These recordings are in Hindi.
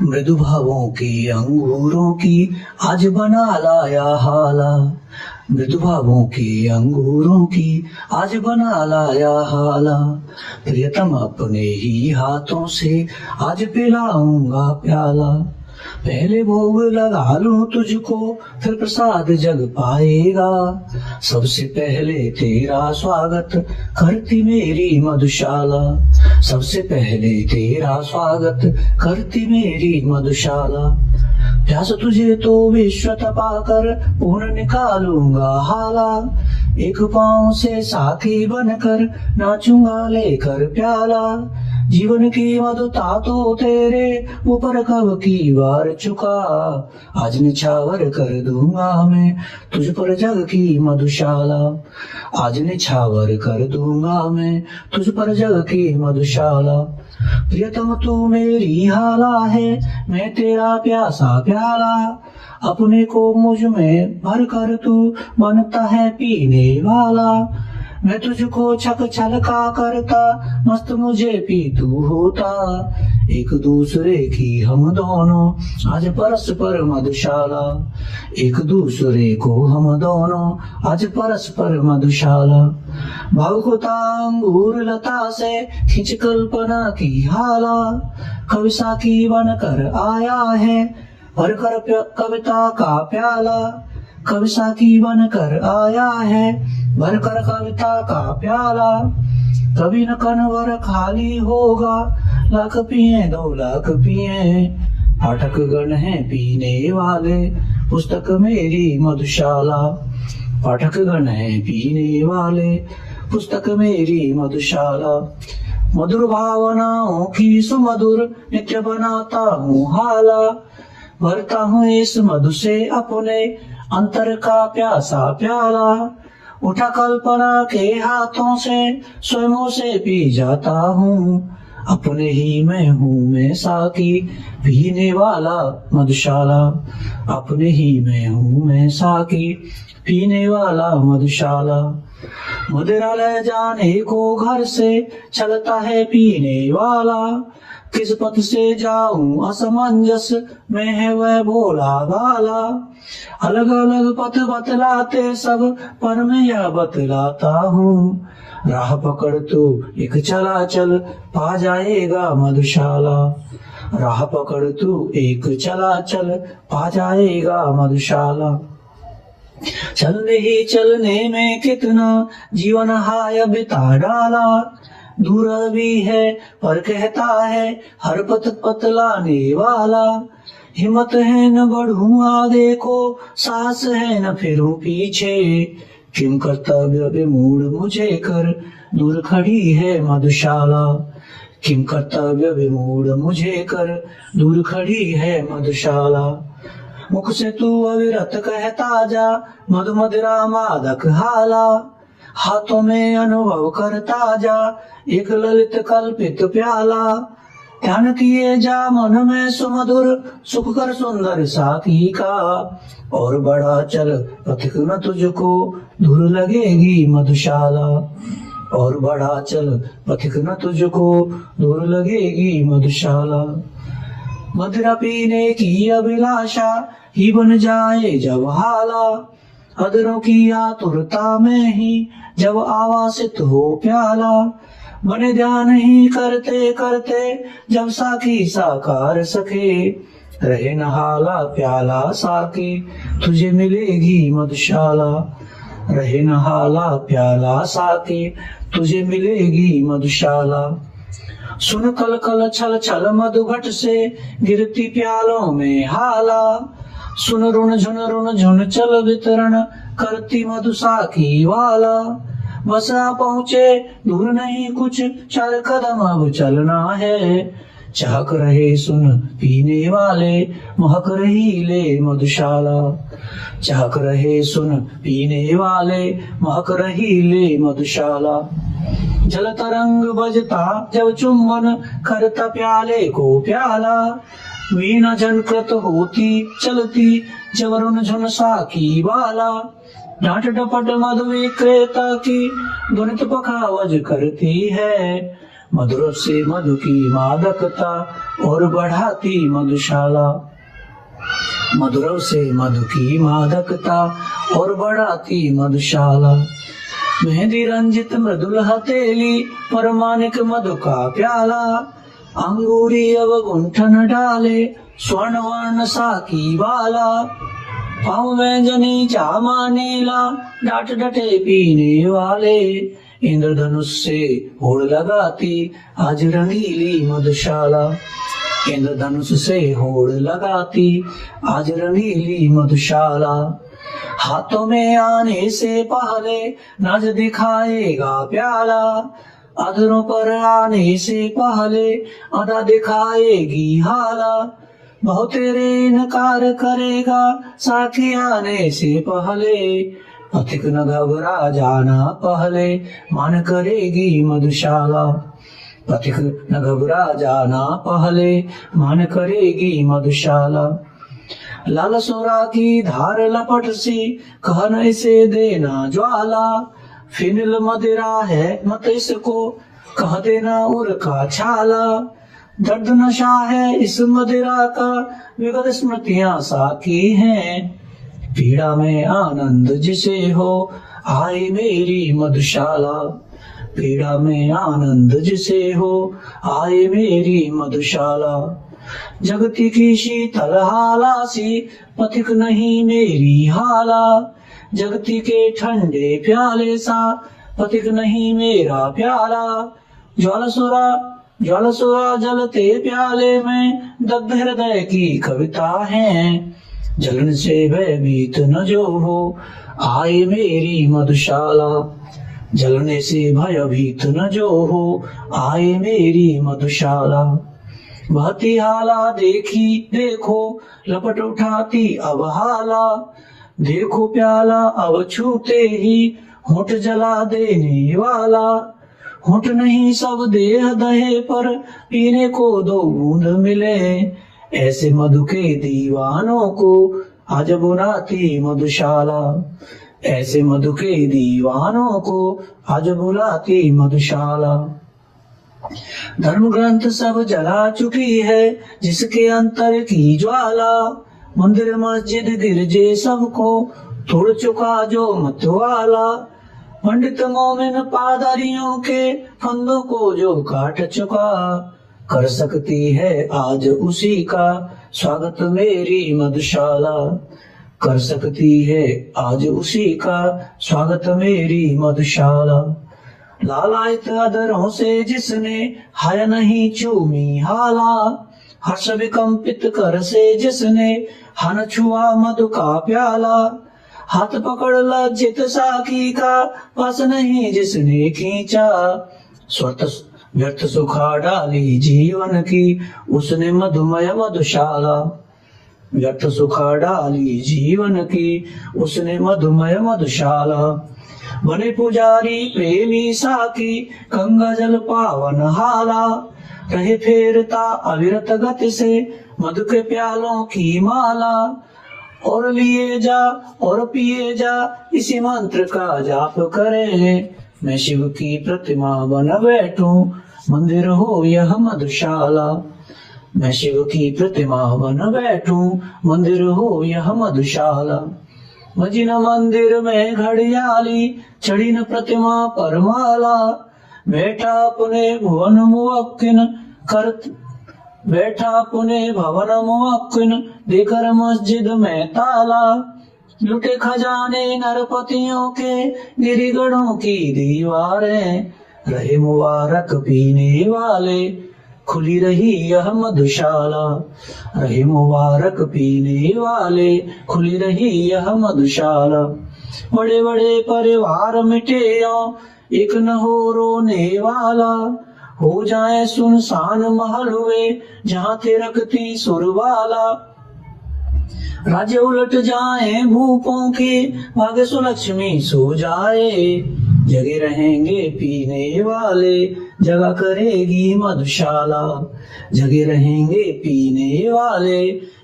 मृदु भावों की अंगूरों की आज बना लाया हाला। मृदु भावों की अंगूरों की आज बना लाया हाला। प्रियतम अपने ही हाथों से आज पिलाऊंगा प्याला। पहले भोग लगा लूं तुझको फिर प्रसाद जग पाएगा। सबसे पहले तेरा स्वागत करती मेरी मधुशाला। सबसे पहले तेरा स्वागत करती मेरी मधुशाला। प्यास तुझे तो विश्व तपाकर पूर्ण निकालूंगा हाला। एक पांव से साथी बनकर नाचूंगा लेकर प्याला। जीवन की मधुता तो तेरे ऊपर कब की बार चुका। आज निछावर कर दूंगा मैं तुझ पर जग की मधुशाला। आज निछावर कर दूंगा मैं तुझ पर जग की मधुशाला। प्रियतम तू मेरी हाला है मैं तेरा प्यासा प्याला। अपने को मुझ में भर कर तू बनता है पीने वाला। मैं तुझको छक छलका करता मस्त मुझे पी तू होता। एक दूसरे की हम दोनों आज परस्पर मधुशाला। एक दूसरे को हम दोनों आज परस्पर मधुशाला। भावुकता अंगूर लता से खिंच कल्पना की हाला। कवि साकी बनकर आया है भरकर कविता का प्याला। कवि साकी बनकर आया है भरकर कविता का प्याला। कभी न कनवर खाली होगा लाख पिए 2 लाख पिए। पाठक गण है पीने वाले पुस्तक मेरी मधुशाला। पाठक गण है पीने वाले पुस्तक मेरी मधुशाला। मधुर भावनाओं की सुमधुर नित्य बनाता हूँ हाला। भरता हूँ इस मधु से अपने अंतर का प्यासा प्याला। उठा कल्पना के हाथों से स्वयं से पी जाता हूँ। अपने ही में हूँ मैं साकी पीने वाला मधुशाला। अपने ही में हूँ मैं साकी पीने वाला मधुशाला। मदिरा ले जाने को घर से चलता है पीने वाला। किस पथ से जाऊं असमंजस में है वह भोला भाला। अलग अलग पथ बतलाते सब पर मैं यह बतलाता हूँ। राह पकड़ तू एक चला चल पा जाएगा मधुशाला। राह पकड़ तू एक चला चल पा जाएगा मधुशाला। चलने ही चलने में कितना जीवन हाय बिता डाला। दूर भी है पर कहता है हर पथ पतलाने वाला। हिम्मत है न बढ़ूं आगे को साहस है न फिरूं पीछे। किम कर्तव्य विमूढ़ मुझे कर दूर खड़ी है मधुशाला। किम कर्तव्य विमूढ़ मुझे कर दूर खड़ी है मधुशाला। मुख से तू अविरत कहता जा मधु मदिरा मादक हाला। हाथों में अनुभव करता जा एक ललित कल्पित प्याला। ध्यान किए जा मन में सुमधुर सुख कर सुंदर साथी का। और बड़ा चल पथिक न तुझको दूर लगेगी मधुशाला। और बड़ा चल पथिक न तुझको दूर लगेगी मधुशाला। मदिरा पीने की अभिलाषा ही बन जाए जब हाला। अधरों की आतुरता में ही जब आवासित हो प्याला। बने ध्यान ही करते करते जब साकी साकार सके। रहे न हाला प्याला साकी तुझे मिलेगी मधुशाला। रहे न हाला प्याला साकी तुझे मिलेगी मधुशाला। सुन कल कल छल छल मधुघट से गिरती प्यालों में हाला। सुन रुण झुन चल वितरण करती मधु साकी वाला। बस आ पहुँचे दूर नहीं कुछ 4 कदम अब चलना है। चाहक रहे सुन पीने वाले महक रही ले मधुशाला। चाहक रहे सुन पीने वाले महक रही ले मधुशाला। जल तरंग बजता जब चुंबन करता प्याले को प्याला। वीणा झनकृत होती चलती जब रुन झुन साकी वाला। डांट डपट मधु विक्रेता की ध्वनित पखावज करती है। मधुर से मधु की मादकता और बढ़ाती मधुशाला। मधुर से मधु की मादकता और बढ़ाती मधुशाला। मेहंदी रंजित मृदुल हथेली परमानिक मधु का प्याला। अंगूरी अब गुंठन डाले स्वर्ण वर्ण साकी वाला। पाँव व्यंजनी चामा नीला डाट डटे पीने वाले। इंद्रधनुष से होड़ लगाती आज रंगीली मधुशाला। इंद्रधनुष से होड़ लगाती आज रंगीली मधुशाला। हाथों में आने से पहले नाच दिखाएगा प्याला। अधरों पर आने से पहले अदा दिखाएगी हाला। बहु तेरे इनकार करेगा साथी आने से पहले। पथिक न घबरा जाना पहले मान करेगी मधुशाला। पथिक न घबरा जाना पहले मान करेगी मधुशाला। लाल सोरा की धार लपट सी कहन इसे देना ज्वाला। फिनिल मदिरा है मत इसको कह देना उर का छाला। दर्द नशा है इस मदिरा का विगत स्मृतियां साकी हैं। पीड़ा में आनंद जिसे हो आए मेरी मधुशाला। पीड़ा में आनंद जिसे हो आए मेरी मधुशाला। जगती की शीतल हाला सी पथिक नहीं मेरी हाला। जगती के ठंडे प्याले सा पथिक नहीं मेरा प्याला। ज्वालसुरा जलते प्याले में दग्ध हृदय की कविता है। जलन से भयभीत न जो हो आए मेरी मधुशाला। जलने से भयभीत न जो हो आए मेरी मधुशाला। बहती हाला देखी देखो लपट उठाती अब हाला। देखो प्याला अब छूते ही होठ जला देने वाला। होठ नहीं सब देह दहे पर पीने को दो बूंद मिले। ऐसे मधु के दीवानों को आज बुलाती मधुशाला। ऐसे मधु के दीवानों को आज बुलाती मधुशाला। धर्म ग्रंथ सब जला चुकी है जिसके अंतर की ज्वाला। मंदिर मस्जिद गिरजे सबको तोड़ चुका जो मतवाला। पंडित मोमिन पादरियों के फंदों को जो काट चुका। कर सकती है आज उसी का स्वागत मेरी मधुशाला। कर सकती है आज उसी का स्वागत मेरी मधुशाला। लालायित अधरों से जिसने हाय नहीं चूमी हाला। हर्ष विकंपित कर से जिसने हन छुआ मधु का प्याला। हाथ पकड़ लज्जित साकी का पास नहीं जिसने खींचा। स्वत व्यर्थ सुखा डाली जीवन की उसने मधुमय मधुशाला। व्यर्थ सुखा डाली जीवन की उसने मधुमय मधुशाला। बने पुजारी प्रेमी साकी गंगा जल पावन हाला। रहे फेरता अविरत गति से मधु के प्यालों की माला। और लिए जा और पिए जा इसी मंत्र का जाप करे। मैं शिव की प्रतिमा बन बैठूं मंदिर हो यह मधुशाला। मैं शिव की प्रतिमा बन बैठूं मंदिर हो यह मधुशाला। मजिन मंदिर में घड़ियाली चढ़ी न प्रतिमा पर माला। बैठा पुने भुवन मुवक्किन देकर मस्जिद में ताला। लुटे खजाने नरपतियों के गिरिगढ़ों की दीवारें। रहे मुबारक पीने वाले खुली रही यह मधुशाला। रहे मुबारक पीने वाले खुली रही यह मधुशाला। बड़े बड़े परिवार मिटे एक न हो रोने वाला। हो जाए सुनसान महल हुए जहाँ थे रखती सुरवाला। राज्य उलट जाए भूपों के भाग्य सुलक्ष्मी सो जाए। जगे रहेंगे पीने वाले जगा करेगी मधुशाला। जगे रहेंगे पीने वाले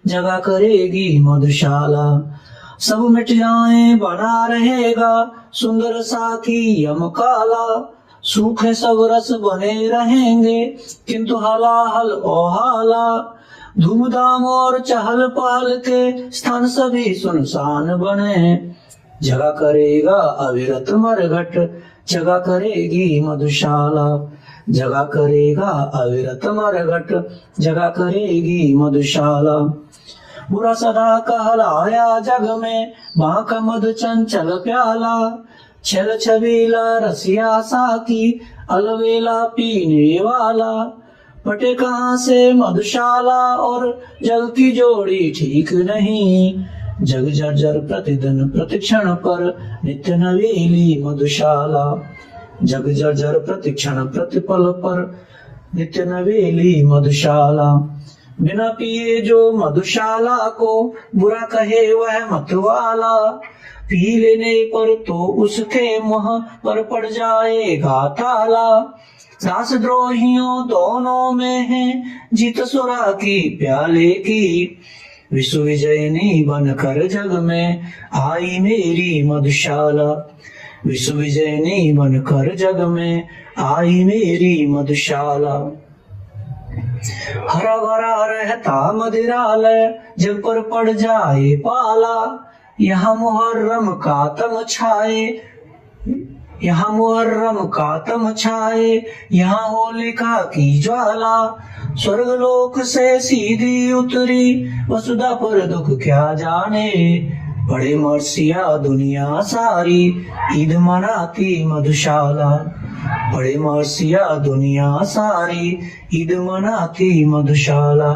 जगा करेगी मधुशाला। सब मिट जाए बना रहेगा सुंदर साथी यम काला। सूखे सब रस बने रहेंगे, किंतु हलाहल ओ हाला। धूमधाम और चहल पहल के स्थान सभी सुनसान बने। जगा करेगा अविरत मरघट, जगा करेगी मधुशाला। जगा करेगा अविरत मरघट, जगा करेगी मधुशाला। बुरा सदा कहलाया जग में, बांका मधु चंचल प्याला। छल छबीला रसिया साकी, अलवेला पीने वाला। पटे कहाँ से मधुशाला, और जग की जोड़ी ठीक नहीं। जग जर्जर प्रतिदिन प्रतिक्षण पर, नित्य नवेली मधुशाला। जग जर्जर प्रतिक्षण प्रतिपल पर, नित्य नवेली मधुशाला। बिना पिए जो मधुशाला को, बुरा कहे वह मतवाला। पी लेने पर तो उसके मुंह पर पड़ जाएगा ताला। दासद्रोहियों दोनों में है जीत सुरा की प्याले की। विश्व विजयनी बनकर जग में आई मेरी मधुशाला। विश्व विजयनी बनकर जग में आई मेरी मधुशाला। हरा भरा रहता मदिरालय, जब पर पड़ जाए पाला। यहाँ मुहर्रम का तम छाए, यहाँ मुहर्रम का तम छाए। यहाँ होलिका की ज्वाला, स्वर्गलोक से सीधी उतरी। वसुधा पर दुख क्या जाने, बड़े मरसिया दुनिया सारी। ईद मनाती मधुशाला, बड़े मरसिया दुनिया सारी। ईद मनाती मधुशाला।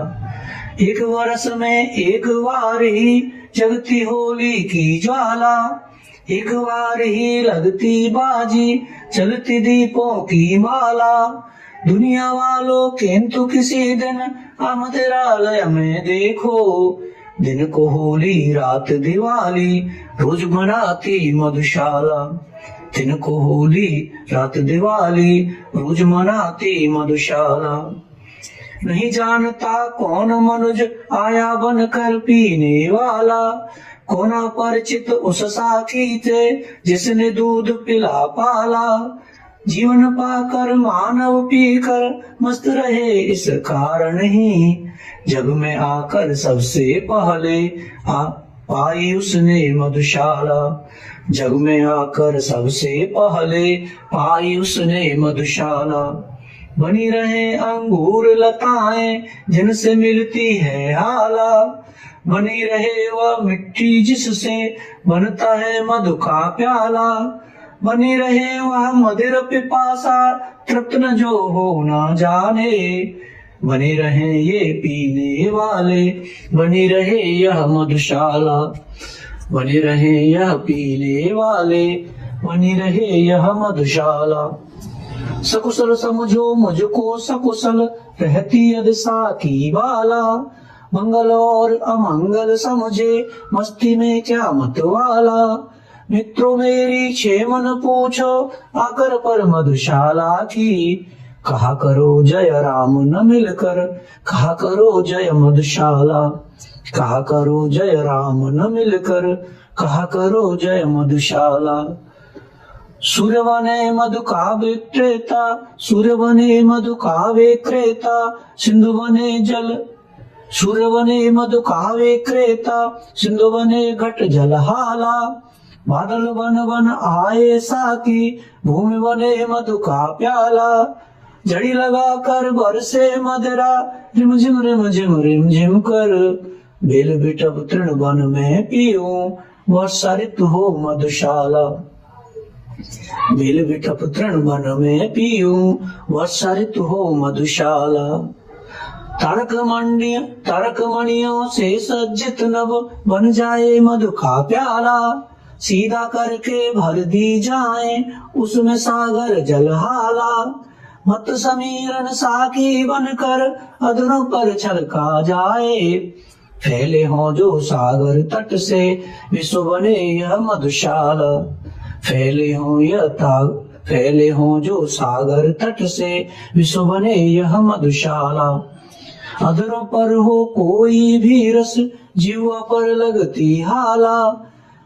एक वर्ष में एक बार ही जगती होली की ज्वाला। एक बार ही लगती बाजी, चलती दीपों की माला। दुनिया वालों किंतु किसी दिन मदिरालय में देखो। दिन को होली रात दिवाली, रोज मनाती मधुशाला। दिन को होली रात दिवाली, रोज मनाती मधुशाला। नहीं जानता कौन मनुज आया बनकर पीने वाला। कौन परिचित उस साखी थे, जिसने दूध पिला पाला। जीवन पाकर मानव पीकर मस्त रहे इस कारण ही। जग में आकर सबसे पहले पाई उसने मधुशाला। जग में आकर सबसे पहले पाई उसने मधुशाला। बनी रहे अंगूर लताएं, जिनसे मिलती है हाला। बनी रहे वह मिट्टी जिससे बनता है मधु का प्याला। बनी रहे वह मदिर पिपासा, तृप्त न जो हो ना जाने। बने रहे ये पीने वाले, बनी रहे यह मधुशाला। बने रहे यह पीने वाले, बनी रहे यह मधुशाला। सकुशल समझो मुझको सकुशल, रहती यदि साकी बाला। मंगल और अमंगल समझे, मस्ती में क्या मतवाला। मित्रों मेरी क्षेमन पूछो, आकर पर मधुशाला की। कहा करो जय राम न मिलकर, कहा करो जय मधुशाला। कहा करो जय राम न मिलकर, कहा करो जय मधुशाला। सूर्य बने मधु का विक्रेता, सूर्य बने मधु का विक्रेता। सिंधु बने जल, सूर्य बने मधु का विक्रेता। सिंधु बने घट जलहाला। बादल बन बन आए साकी, भूमि बने मधु का प्याला। जड़ी लगा कर बरसे मदरा, रिमझिम रिमझिम रिमझिम कर। बेल बिटब तृण बन में पीऊं, वर्षा ऋतु हो मधुशाला। बेल बिटप तृण बन में पीऊं, वर्षा ऋतु हो मधुशाला। तारक मणियों से सज्जित नभ, बन जाए मधु का प्याला। सीधा करके भर दी जाए, उसमें सागर जलहाला। मत समीरण साकी बनकर, अधरों पर छलका जाए। फैले हो जो सागर तट से, विश्व बने यह मधुशाला। फैले हो जो सागर तट से, विश्व बने यह मधुशाला। अधरों पर हो कोई भी रस, जीवा पर लगती हाला।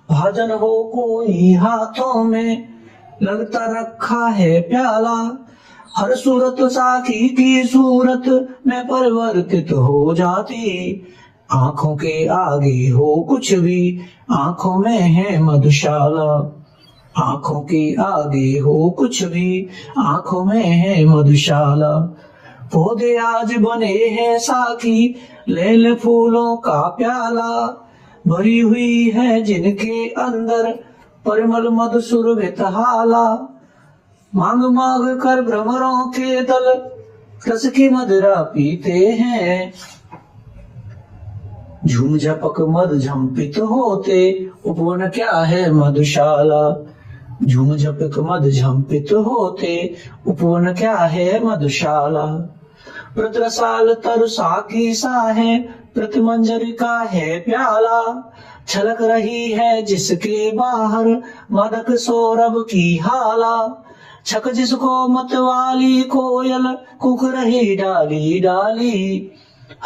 भाजन हो कोई हाथों में, लगता रखा है प्याला। हर सूरत साकी की सूरत में परिवर्तित हो जाती। आंखों के आगे हो कुछ भी, आंखों में है मधुशाला। आंखों के आगे हो कुछ भी, आंखों में है मधुशाला। पौधे आज बने हैं साकी, ले ले फूलों का प्याला। भरी हुई है जिनके अंदर परिमल मधुसुर बेतहाला। मांग मांग कर भ्रमरों के दल रस की मदिरा पीते हैं। झूम झपक मद झंपित होते, उपवन क्या है मधुशाला। झूम झपक मद झंपित होते, उपवन क्या है मधुशाला। प्रत्रसाल तरुसा की सा है, प्रतिमंजरी का है प्याला। छलक रही है जिसके बाहर मदक सौरभ की हाला। छक जिसको मतवाली कोयल कुक रही डाली डाली।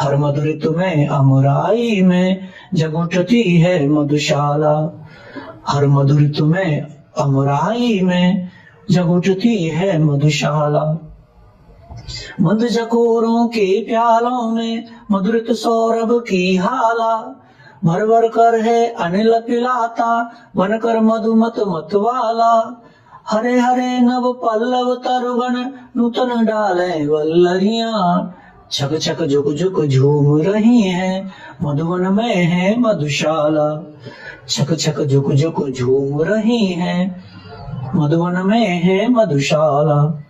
हर मधुरित में अमराई में जग उठती है मधुशाला। हर मधुरित में अमराई में जग उठती है मधुशाला। मद जकोरों के प्यालों में मधुरित सौरभ की हाला। भर भर कर है अनिल पिलाता, बनकर मधुमत मतवाला। हरे हरे नव पल्लव तरुगण नूतन डाले वल्लरियां। छक छक झुक झुक झूम रही हैं, मधुवन में है मधुशाला। छक छक झुक झुक झूम रही हैं, मधुवन में है मधुशाला।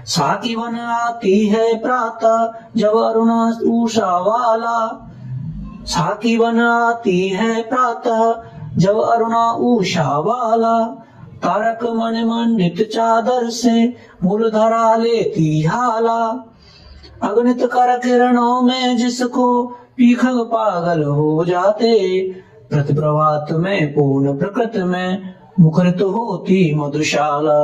साकी बन आती है प्रातः जब अरुण उषा वाला। साकी बन आती है प्रातः जब अरुण उषा वाला। तारक मन मंडित चादर से मूलधरा लेती हाला। अगणित कर किरणों में जिसको पीखग पागल हो जाते। प्रतिप्रभात में पूर्ण प्रकृति में मुखरित होती मधुशाला।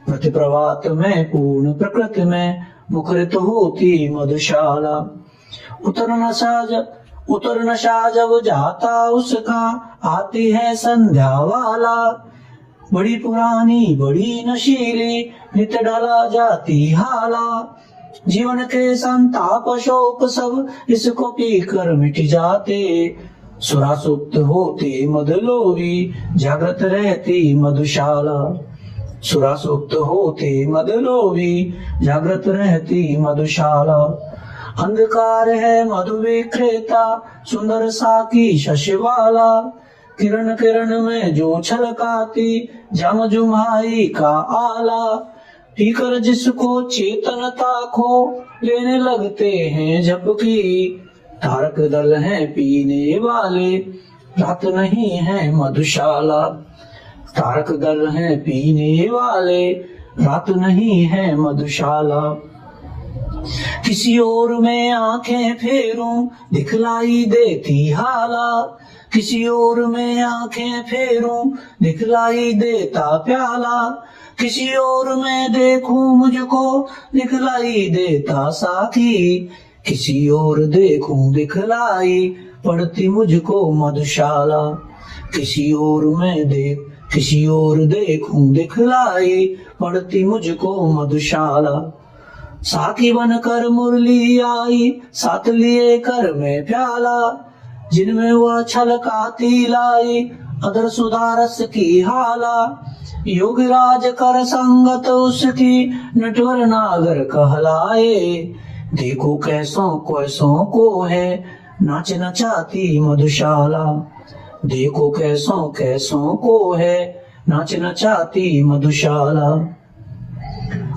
प्रतिप्रभात में पूर्ण प्रकृति में मुखरित होती मधुशाला। उतर नशा जब जाता उसका, आती है संध्या वाला। बड़ी पुरानी बड़ी नशीली, नित डाला जाती हाला। जीवन के संताप शोक सब इसको पीकर मिट जाते। सुरा सुप्त होती मदलोवी, जागृत रहती मधुशाला। सुरा सुप्त होते मदलोवी, जागृत रहती मधुशाला। अंधकार है मधु विक्रेता, सुंदर साकी शशिवाला। किरण किरण में जो छलकाती, जाम जुमाई का आला। पीकर जिसको चेतनता खो, लेने लगते हैं झपकी। तारक दल हैं पीने वाले, रात नहीं है मधुशाला। तारक दल हैं पीने वाले, रात नहीं है मधुशाला। किसी और में आंखें फेरूं, दिखलाई देती हाला। किसी और में आंखें फेरूं, दिखलाई देता प्याला। किसी और में देखूं मुझको, दिखलाई देता साथी। किसी और देखूं दिखलाई पड़ती मुझको मधुशाला। किसी और देखूं दिखलाई पड़ती मुझको मधुशाला। साकी बनकर मुरली आई, साथ लिए कर में प्याला। जिनमें वह छलकाती लाई, अदर सुधारस की हाला। योगराज कर संगत उसकी, नटवर नागर कहलाए। देखो कैसों कैसों को है, नाच नचाती मधुशाला। देखो कैसों कैसों को है, नाच नचाती मधुशाला।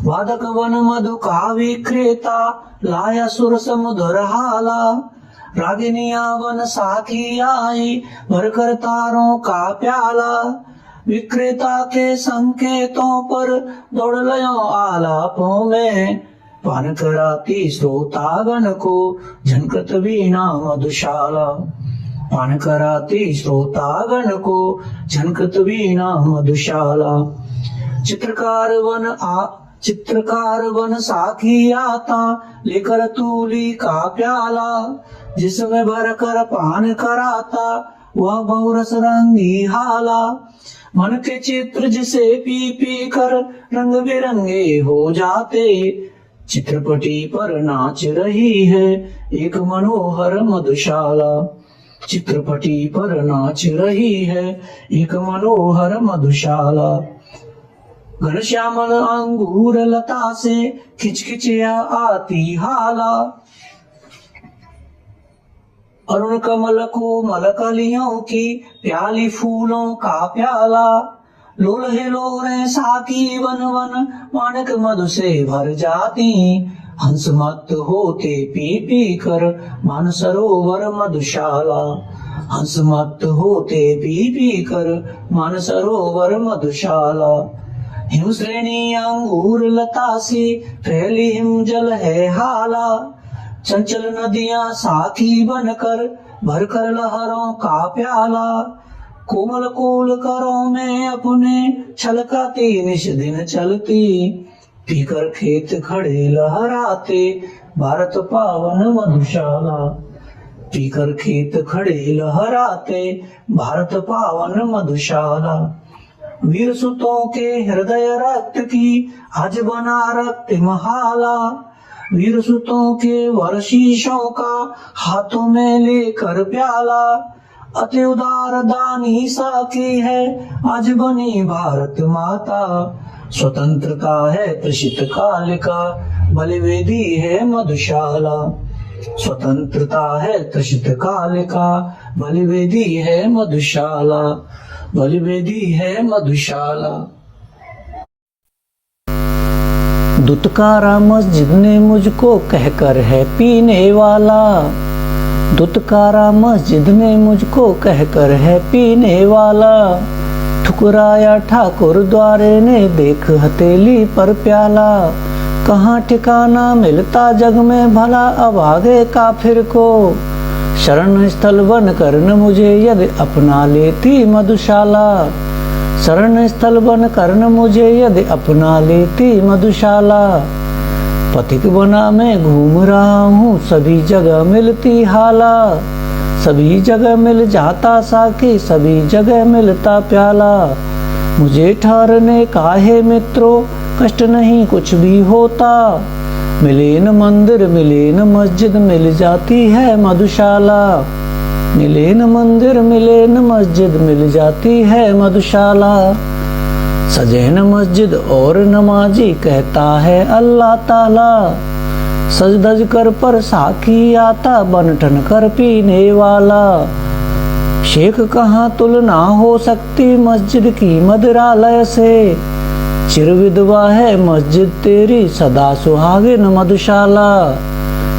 वादक वन मधु का विक्रेता, लाया सुर समुद्र हाला। रागिनिया वन साकी आई, भरकर तारों का प्याला। विक्रेता के संकेतों पर दौड़ लयो आलापों में। पान कराती श्रोतागण को, झनकृत वीणा मधुशाला। पान कराती श्रोतागण को, झनकृत वीणा मधुशाला। चित्रकार वन साखी आता, लेकर तूली का प्याला। जिसमें भरकर पान कराता, वह बहुरस रंगी हाला। मन के चित्र जिसे पी पी कर रंग बिरंगे हो जाते, चित्रपटी पर नाच रही है एक मनोहर मधुशाला। चित्रपटी पर नाच रही है एक मनोहर मधुशाला। घनश्यामल अंगूर लता से खिचखिचिया आती हाला, अरुण कमल कोमल कलियों की प्याली फूलों का प्याला। लोलहे लोरे साकी वन वन माणक मधु से भर जाती, हंस मत होते पी पी कर मानसरोवर मधुशाला। हंस मत होते पी पी कर मानसरोवर मधुशाला। हिम श्रेणी अंगूर लता सी फैली हिम जल है हाला, चंचल नदियां साथी बनकर भरकर लहरों का प्याला। कोमल कोल करों में अपने छलकाती निश दिन चलती, पीकर खेत खड़े लहराते भारत पावन मधुशाला। पीकर खेत खड़े लहराते भारत पावन मधुशाला। वीर सुतों के हृदय रक्त की आज बना रक्त महाला, वीर सुतों के वर्षीशों का हाथों में लेकर प्याला। अति उदार दानी साकी है आज बनी भारत माता, स्वतंत्रता है त्रिशित काल का बलिवेदी है मधुशाला। स्वतंत्रता है त्रिशित काल का बलिवेदी है मधुशाला। बलिवेदी है मधुशाला। दुत्कारा मस्जिद ने मुझको कहकर है पीने वाला, दुत्कारा मस्जिद ने मुझको कहकर है पीने वाला। ठुकराया ठाकुर द्वारे ने देख हथेली पर प्याला, कहाँ ठिकाना मिलता जग में भला अभागे काफिर को। शरण स्थल बन कर न मुझे यदि अपना लेती मधुशाला, शरण स्थल बन कर न मुझे यदि अपना लेती मधुशाला। पथिक बना मैं घूम रहा हूँ सभी जगह मिलती हाला, सभी जगह मिल जाता साकी सभी जगह मिलता प्याला। मुझे ठहरने का है मित्रों कष्ट नहीं कुछ भी होता, मिले न मंदिर मिले न मस्जिद मिल जाती है मधुशाला। मिले न मंदिर मिले न मस्जिद मिल जाती है मधुशाला। सजे न मस्जिद और नमाजी कहता है अल्लाह ताला, सज धज कर पर साकी आता बन ठन कर पीने वाला। शेख कहाँ तुलना हो सकती मस्जिद की मदिरालय से, चिर विधवा है मस्जिद तेरी सदा सुहागिन मधुशाला।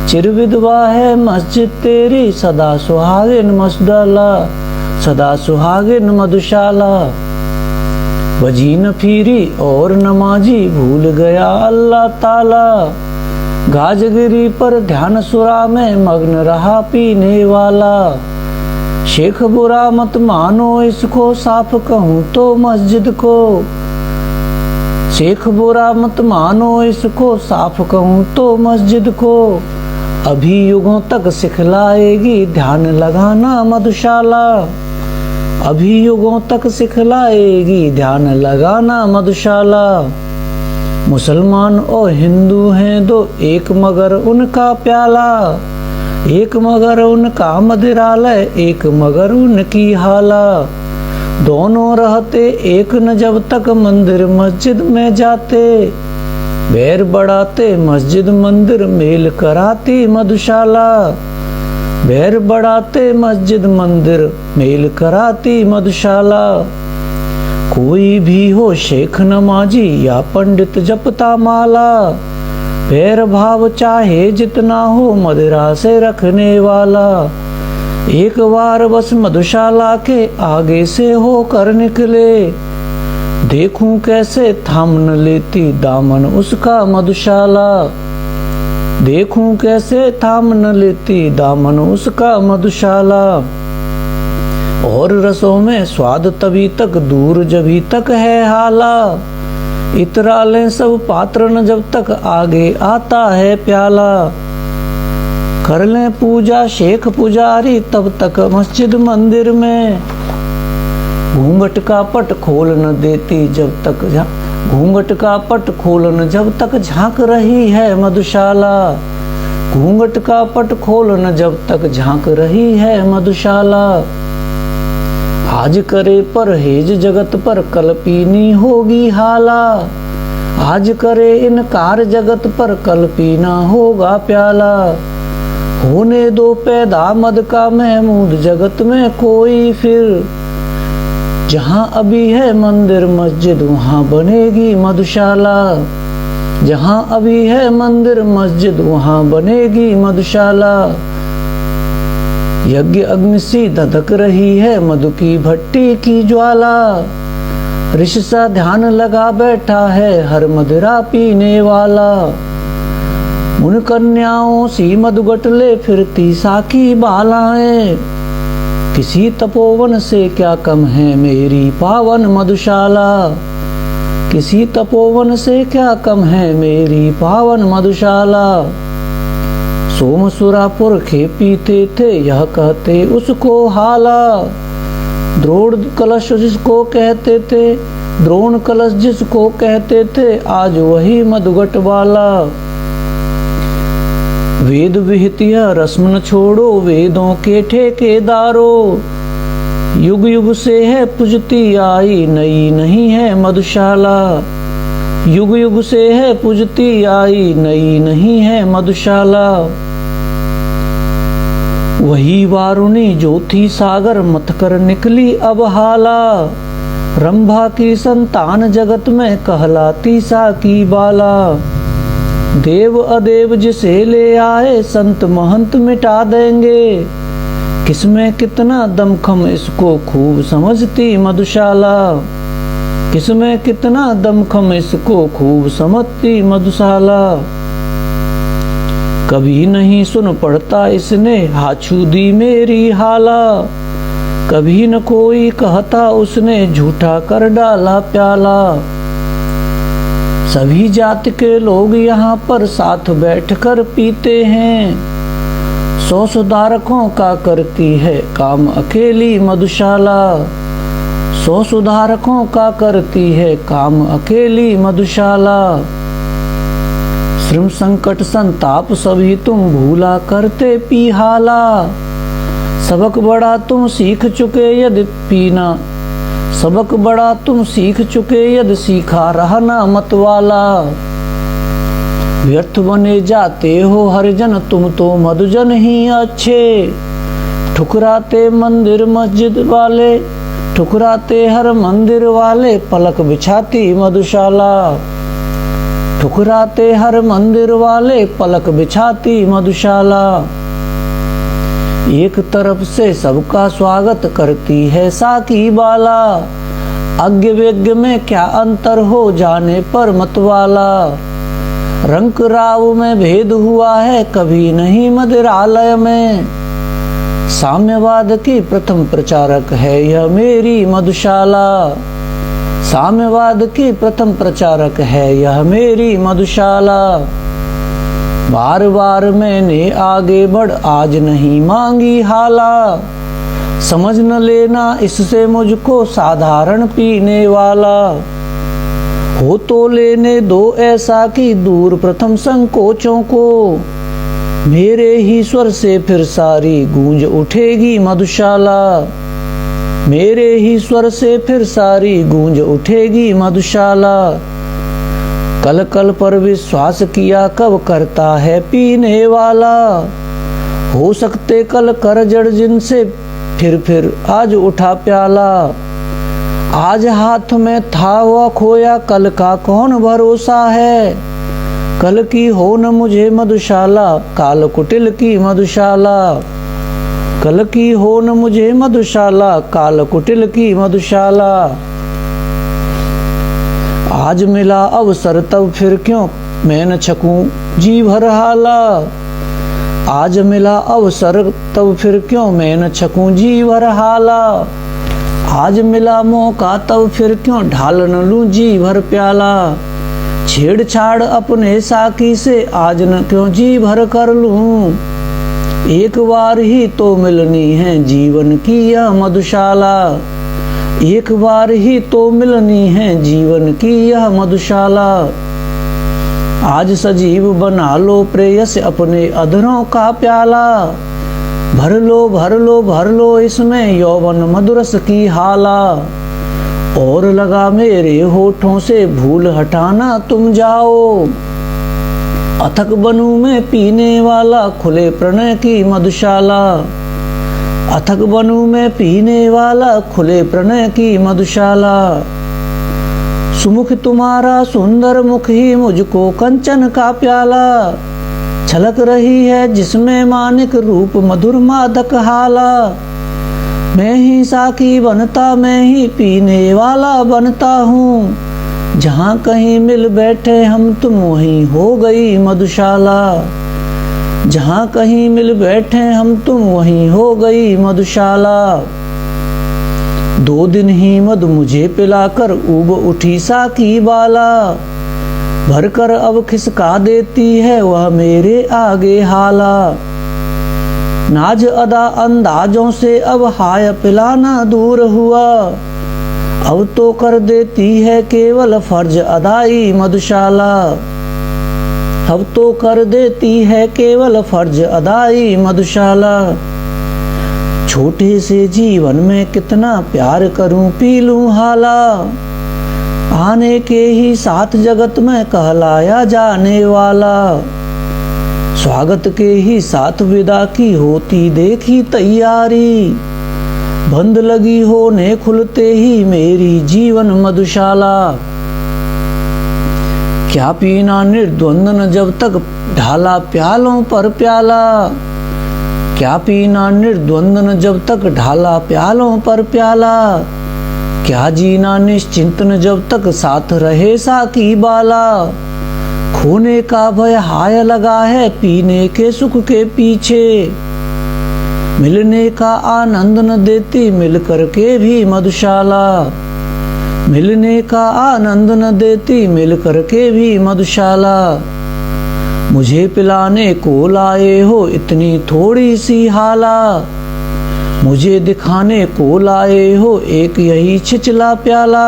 चिर विधवा है मस्जिद तेरी सदा सुहागिन मधुशाला, सदा सुहागिन मधुशाला। बजी न फिरी और नमाजी भूल गया अल्लाह ताला, गाजगिरी पर ध्यान सुरा में मग्न रहा पीने वाला। शेख बुरा मत मानो इसको साफ कहूँ तो मस्जिद को, शेख बुरा मत मानो इसको साफ कहूँ तो मस्जिद को। अभी युगों तक सिखलाएगी ध्यान लगाना मधुशाला, अभी युगों तक सिखलाएगी ध्यान लगाना मधुशाला। मुसलमान और हिंदू हैं दो एक मगर उनका प्याला, एक मगर उनका मदिरालय एक मगर उनकी हाला। दोनों रहते एक न जब तक मंदिर मस्जिद में जाते, बैर बढ़ाते मस्जिद मंदिर मेल कराती मधुशाला। बैर बढ़ाते मस्जिद मंदिर मेल कराती मधुशाला। कोई भी हो शेख नमाजी या पंडित जपता माला, बैर भाव चाहे जितना हो मदिरा से रखने वाला। एक बार बस मधुशाला के आगे से होकर निकले, देखूं कैसे थाम न लेती दामन उसका मधुशाला। देखूं कैसे थाम न लेती दामन उसका मधुशाला। और रसों में स्वाद तभी तक दूर जभी तक है हाला, इतरा लें सब पात्र न जब तक आगे आता है प्याला। कर लें पूजा शेख पुजारी तब तक मस्जिद मंदिर में, घूंघट का पट खोल न देती जब तक घूंघट का पट खोलन जब तक झांक रही है मधुशाला। घूंघट का पट खोलन जब तक झांक रही है मधुशाला। आज करे परहेज जगत पर कल पीनी होगी हाला। आज करे इनकार जगत पर कल पीना होगा प्याला। होने दो पैदा मद का महमूद जगत में कोई फिर। जहाँ अभी है मंदिर मस्जिद वहाँ बनेगी मधुशाला। जहाँ अभी है मंदिर मस्जिद वहाँ बनेगी मधुशाला। यज्ञ अग्नि सी धधक रही है मधु की भट्टी की ज्वाला। ऋषि सा ध्यान लगा बैठा है हर मदिरा पीने वाला। उन कन्याओं सी मधुगटले फिरती साकी बालाएं। किसी तपोवन से क्या कम है मेरी पावन मधुशाला। किसी तपोवन से क्या कम है मेरी पावन मधुशाला। सोमसुरापुर के पीते थे यह कहते उसको हाला। द्रोण कलश जिसको कहते थे द्रोण कलश जिसको कहते थे आज वही मधुगट वाला। वेद विहितिया रस्म न छोड़ो वेदों के ठेकेदारों। युग युग से है पूजती आई नई नहीं है मधुशाला। युग युग से है पूजती आई नई नहीं है मधुशाला। वही वारुणी जो थी सागर मत कर निकली अब हाला। रंभा की संतान जगत में कहलाती साकी बाला। देव अदेव जिसे ले आए संत महंत मिटा देंगे। किसमें कितना दमखम इसको खूब समझती मधुशाला। किसमें कितना दमखम इसको खूब समझती मधुशाला। कभी नहीं सुन पड़ता इसने हाछू दी मेरी हाला। कभी न कोई कहता उसने झूठा कर डाला प्याला। सभी जाति के लोग यहाँ पर साथ बैठकर पीते हैं। 100 सुधारकों का करती है काम अकेली मधुशाला। 100 सुधारकों का करती है काम अकेली मधुशाला। श्रम संकट संताप सभी तुम भूला करते पी हाला। सबक बड़ा तुम सीख चुके यदि पीना। सबक बड़ा तुम सीख चुके यदि सीखा रहना मत वाला। व्यर्थ बने जाते हो हरिजन तुम तो मधुजन ही अच्छे। ठुकराते मंदिर मस्जिद वाले ठुकराते हर मंदिर वाले पलक बिछाती मधुशाला। ठुकराते हर मंदिर वाले पलक बिछाती मधुशाला। एक तरफ से सबका स्वागत करती है साकी बाला। अज्ञ विज्ञ में क्या अंतर हो जाने पर मतवाला। रंक राव में भेद हुआ है कभी नहीं मदिरालय में। साम्यवाद की प्रथम प्रचारक है यह मेरी मधुशाला। साम्यवाद की प्रथम प्रचारक है यह मेरी मधुशाला। बार बार मैंने आगे बढ़ आज नहीं मांगी हाला। समझ न लेना इससे मुझको साधारण पीने वाला। हो तो लेने दो ऐसा कि दूर प्रथम संकोचों को। मेरे ही स्वर से फिर सारी गूंज उठेगी मधुशाला। मेरे ही स्वर से फिर सारी गूंज उठेगी मधुशाला। कल कल पर विश्वास किया कब करता है पीने वाला। हो सकते कल कर जड़ जिनसे फिर आज उठा प्याला। आज हाथ में था वह खोया कल का कौन भरोसा है। कल की हो न मुझे मधुशाला काल कुटिल की मधुशाला। कल की हो न मुझे मधुशाला काल कुटिल की मधुशाला। आज मिला अवसर तब फिर क्यों मैं न छकूं जी भर हाला। आज मिला अवसर तब फिर क्यों मैं न छकूं जी भर हाला। आज मिला मौका तब फिर क्यों ढाल न लूं जी भर प्याला। छेड़छाड़ अपने साकी से आज न क्यों जी भर कर लूं। एक बार ही तो मिलनी है जीवन की यह मधुशाला। एक बार ही तो मिलनी है जीवन की यह मधुशाला। आज सजीव बना लो प्रेयस अपने अधरों का प्याला। भर लो भर लो भर लो इसमें यौवन मधुरस की हाला। और लगा मेरे होठों से भूल हटाना तुम जाओ। अथक बनू में पीने वाला खुले प्रणय की मधुशाला। अथक बनू में पीने वाला खुले प्रणय की मधुशाला। सुमुख तुम्हारा सुंदर मुख ही मुझको कंचन का प्याला। छलक रही है जिसमें मानिक रूप मधुर मादक हाला। मैं ही साकी बनता मैं ही पीने वाला बनता हूँ। जहाँ कहीं मिल बैठे हम तुम वहीं हो गई मधुशाला। जहाँ कहीं मिल बैठे हम तुम वहीं हो गई मधुशाला। 2 दिन ही मध मुझे पिलाकर ऊब उठी साकी बाला। भरकर अब खिसका देती है वह मेरे आगे हाला। नाज अदा अंदाजों से अब हाय पिलाना दूर हुआ। अब तो कर देती है केवल फर्ज अदाई मधुशाला। अब तो कर देती है केवल फर्ज अदाई मधुशाला। छोटे से जीवन में कितना प्यार करूं पी लूं हाला। आने के ही साथ जगत में कहलाया जाने वाला। स्वागत के ही साथ विदा की होती देखी तैयारी। बंद लगी होने खुलते ही मेरी जीवन मधुशाला। क्या पीना निर्द्वंदन जब तक ढाला प्यालों पर प्याला। क्या पीना निर्द्वंदन जब तक ढाला प्यालों पर प्याला। क्या जीना निश्चिंतन जब तक साथ रहे साकी बाला। खोने का भय हाय लगा है पीने के सुख के पीछे। मिलने का आनंद न देती मिल करके भी मधुशाला। मिलने का आनंद न देती मिल करके भी मधुशाला। मुझे पिलाने को लाए हो इतनी थोड़ी सी हाला। मुझे दिखाने को लाए हो एक यही छिछला प्याला।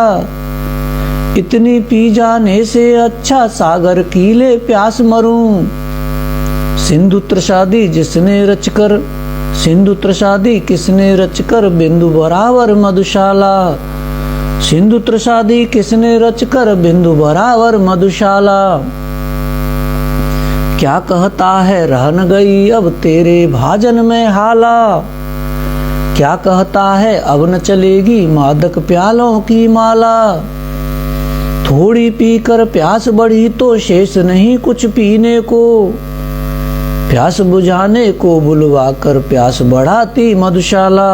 इतनी पी जाने से अच्छा सागर कीले प्यास मरूं। सिंधु त्रसादी जिसने रचकर सिंधु त्रसादी किसने रचकर बिंदु बराबर मधुशाला। सिंधु त्रसादी किसने रचकर बिंदु बराबर मधुशाला। क्या कहता है रहन गई अब तेरे भाजन में हाला। क्या कहता है अब न चलेगी मादक प्यालों की माला। थोड़ी पीकर प्यास बढ़ी तो शेष नहीं कुछ पीने को। प्यास बुझाने को बुलवा कर प्यास बढ़ाती मधुशाला।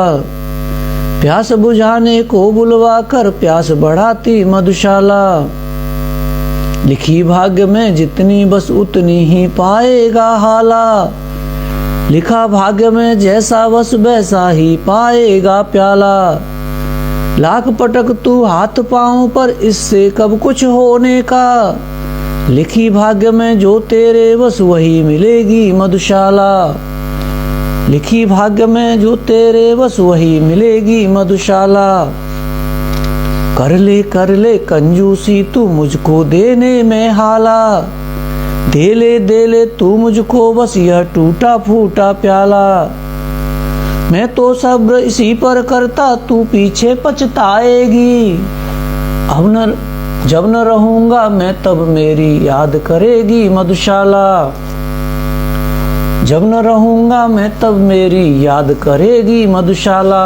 प्यास बुझाने को बुलवा कर प्यास बढ़ाती मधुशाला। लिखी भाग्य में जितनी बस उतनी ही पाएगा हाला। लिखा भाग्य में जैसा बस वैसा ही पाएगा प्याला। लाख पटक तू हाथ पाँव पर इससे कब कुछ होने का। लिखी भाग्य में जो तेरे बस वही मिलेगी मधुशाला। लिखी भाग्य में जो तेरे बस वही मिलेगी मधुशाला। कर ले कंजूसी तू मुझको देने में हाला। दे ले तू मुझको बस यह टूटा फूटा प्याला। मैं तो सब्र इसी पर करता तू पीछे पछताएगी। अब न जब न रहूंगा मैं तब मेरी याद करेगी मधुशाला। जब न रहूंगा मैं तब मेरी याद करेगी मधुशाला।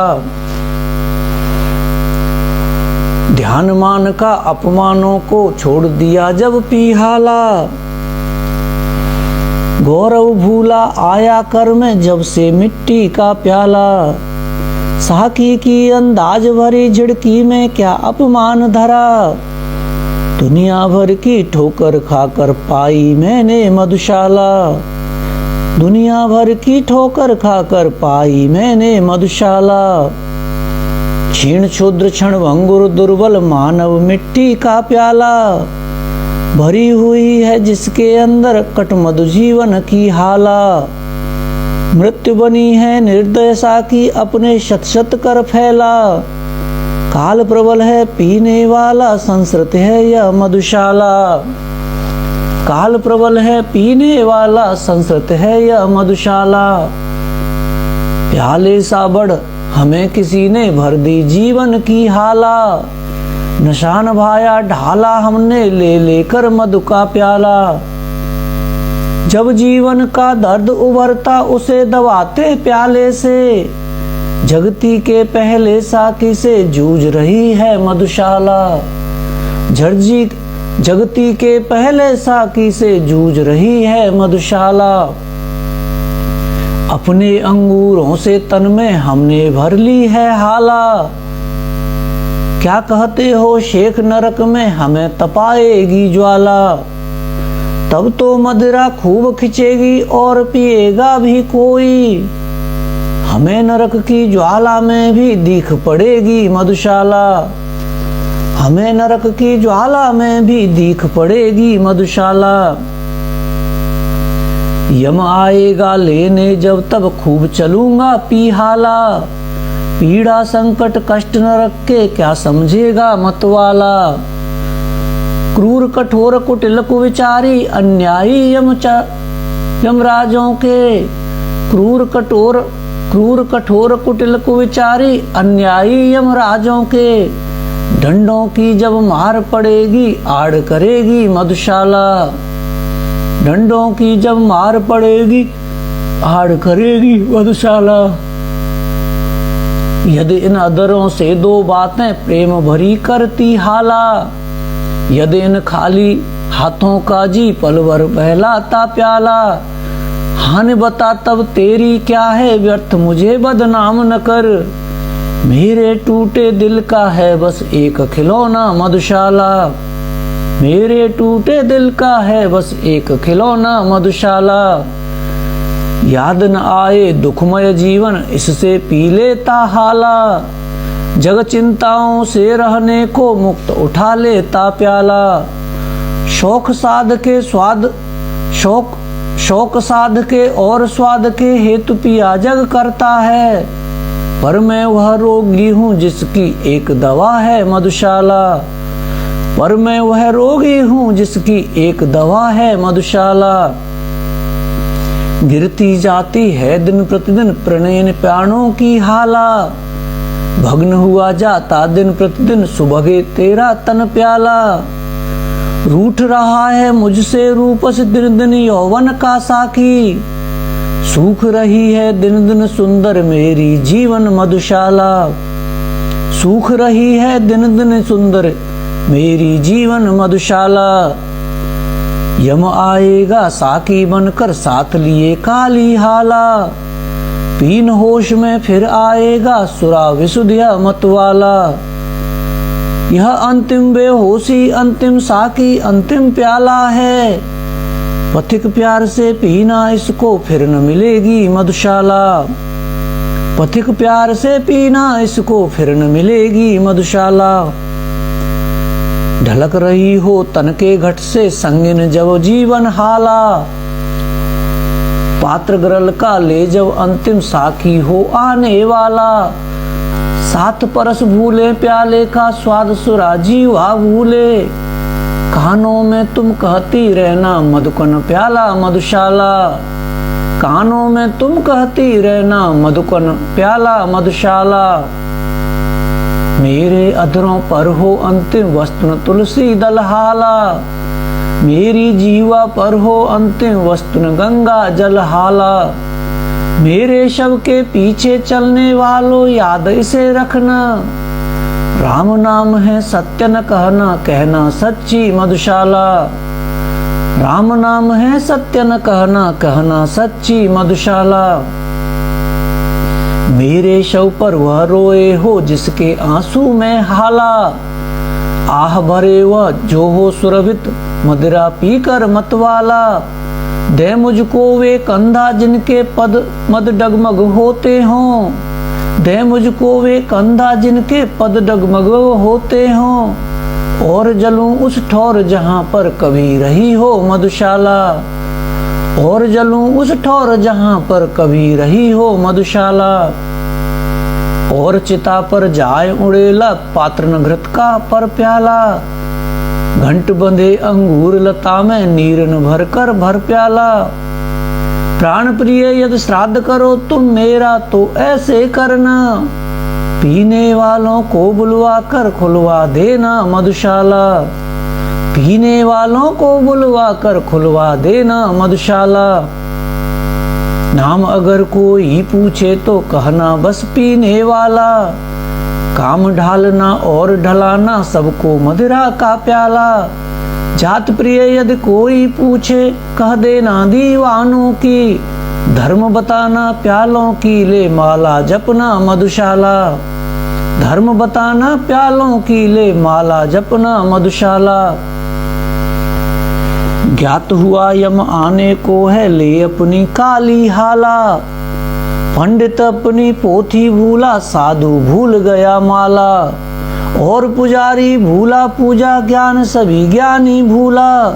ध्यान मान का अपमानों को छोड़ दिया जब पीहाला। गौरव भूला आया कर में जब से मिट्टी का प्याला। साकी की अंदाज भरी झिड़की में क्या अपमान धरा। दुनिया भर की ठोकर खाकर पाई मैंने मधुशाला। दुनिया भर की ठोकर खाकर पाई मैंने मधुशाला। क्षीण क्षुद्र क्षण भंगुर दुर्बल मानव मिट्टी का प्याला। भरी हुई है जिसके अंदर कटमधु जीवन की हाला। मृत्यु बनी है निर्दय सा की अपने शत शत कर फैला। काल प्रबल है पीने वाला, संस्कृत है यह मधुशाला। काल प्रबल है पीने वाला, संस्कृत है यह मधुशाला। प्याले सा बढ़ हमें किसी ने भर दी जीवन की हाला। नशान भाया ढाला हमने ले लेकर मधु का प्याला। जब जीवन का दर्द उभरता उसे दबाते प्याले से। जगती के पहले साकी से जूझ रही है मधुशाला। जगती के पहले साकी से जूझ रही है मधुशाला। अपने अंगूरों से तन में हमने भर ली है हाला। क्या कहते हो शेख नरक में हमें तपाएगी ज्वाला। तब तो मदिरा खूब खिंचेगी और पिएगा भी कोई। हमें नरक की ज्वाला में भी दिख पड़ेगी मधुशाला। हमें नरक की ज्वाला में भी दिख पड़ेगी मधुशाला। यम आएगा लेने जब तब खूब चलूंगा पीहाला। पीड़ा संकट कष्ट नरक के क्या समझेगा मतवाला। क्रूर कठोर कुटिल कुविचारी अन्यायी यमराजों के। क्रूर कठोर कुटिल कुविचारी अन्यायी यमराजों के। डंडों की जब मार पड़ेगी आड़ करेगी मधुशाला। डंडों की जब मार पड़ेगी आड़ करेगी मधुशाला। यदि इन अधरों से दो बातें प्रेम भरी करती हाला। यदि इन खाली हाथों का जी पल भर बहलाता प्याला। हानि बता तब तेरी क्या है व्यर्थ मुझे बदनाम न कर। मेरे टूटे दिल का है बस एक खिलौना मधुशाला। मेरे टूटे दिल का है बस एक खिलौना मधुशाला। याद न आए दुखमय जीवन इससे पी लेता हाला। जग चिंताओं से रहने को मुक्त उठा लेता प्याला। शौक साध के और स्वाद के हेतु पिया जग करता है। पर मैं वह रोगी हूँ जिसकी एक दवा है मधुशाला। पर मैं वह रोगी हूँ जिसकी एक दवा है मधुशाला। गिरती जाती है दिन प्रतिदिन प्रणयन प्राणों की हाला। भग्न हुआ जाता दिन प्रतिदिन सुबह तेरा तन प्याला। रूठ रहा है मुझसे रूपस दिन दिन यौवन का साकी। सूख रही है दिन दिन सुंदर मेरी जीवन मधुशाला। सूख रही है दिन दिन सुंदर मेरी जीवन मधुशाला। यम आएगा साकी बनकर साथ लिए काली हाला। पीन होश में फिर आएगा सुरा विशुद्धिया मतवाला। यह अंतिम बेहोशी अंतिम साकी अंतिम प्याला है। पथिक प्यार से पीना इसको फिर न मिलेगी मधुशाला। पथिक प्यार से पीना इसको फिर न मिलेगी मधुशाला। ढलक रही हो तन के घट से संगिन जब जीवन हाला। पात्र गरल का ले जब अंतिम साकी हो आने वाला। सात परस भूले प्याले का स्वाद सुरा जीवा भूले। कानों में तुम कहती रहना मधुकन प्याला मधुशाला। कानों में तुम कहती रहना मधुकन प्याला मधुशाला। मेरे अधरों पर हो अंतिम वस्तु तुलसी दल हाला। मेरी जीवा पर हो अंतिम वस्तु गंगा जल हाला। मेरे शव के पीछे चलने वालों याद इसे रखना। राम नाम है सत्य न कहना, कहना सच्ची मधुशाला। राम नाम है सत्य न कहना, कहना सच्ची मधुशाला। मेरे शव पर वह रोए हो जिसके आंसू में हाला। आह भरे वह जो हो सुरभित मदिरा पीकर मतवाला। दे मुझको वे कंधा जिनके पद मद डगमग होते हों। दे मुझको वे कंधा जिनके पद डगमग होते हों। और जलूं उस ठौर जहां पर कभी रही हो मधुशाला। और जलूं उस ठौर जहां पर कभी रही हो मधुशाला। और चिता पर जाए उड़ेला पात्र न घृत का पर प्याला। घंट बंधे अंगूर लता में नीर न भर कर भर प्याला। प्राण प्रिय यदि श्राद्ध करो तुम मेरा तो ऐसे करना, पीने वालों को बुलवा कर खुलवा देना मधुशाला। पीने वालों को बुलवा कर खुलवा देना मधुशाला। नाम अगर कोई पूछे तो कहना बस पीने वाला। काम ढालना और ढलाना सबको मदिरा का प्याला। जात प्रिय यदि कोई पूछे कह देना दीवानों की। धर्म बताना प्यालों की ले माला जपना मधुशाला। धर्म बताना प्यालों की ले माला जपना मधुशाला। ज्ञात हुआ यम आने को है ले अपनी काली हाला। पंडित अपनी पोथी भूला साधु भूल गया माला। और पुजारी भूला पूजा ज्ञान सभी ज्ञानी भूला।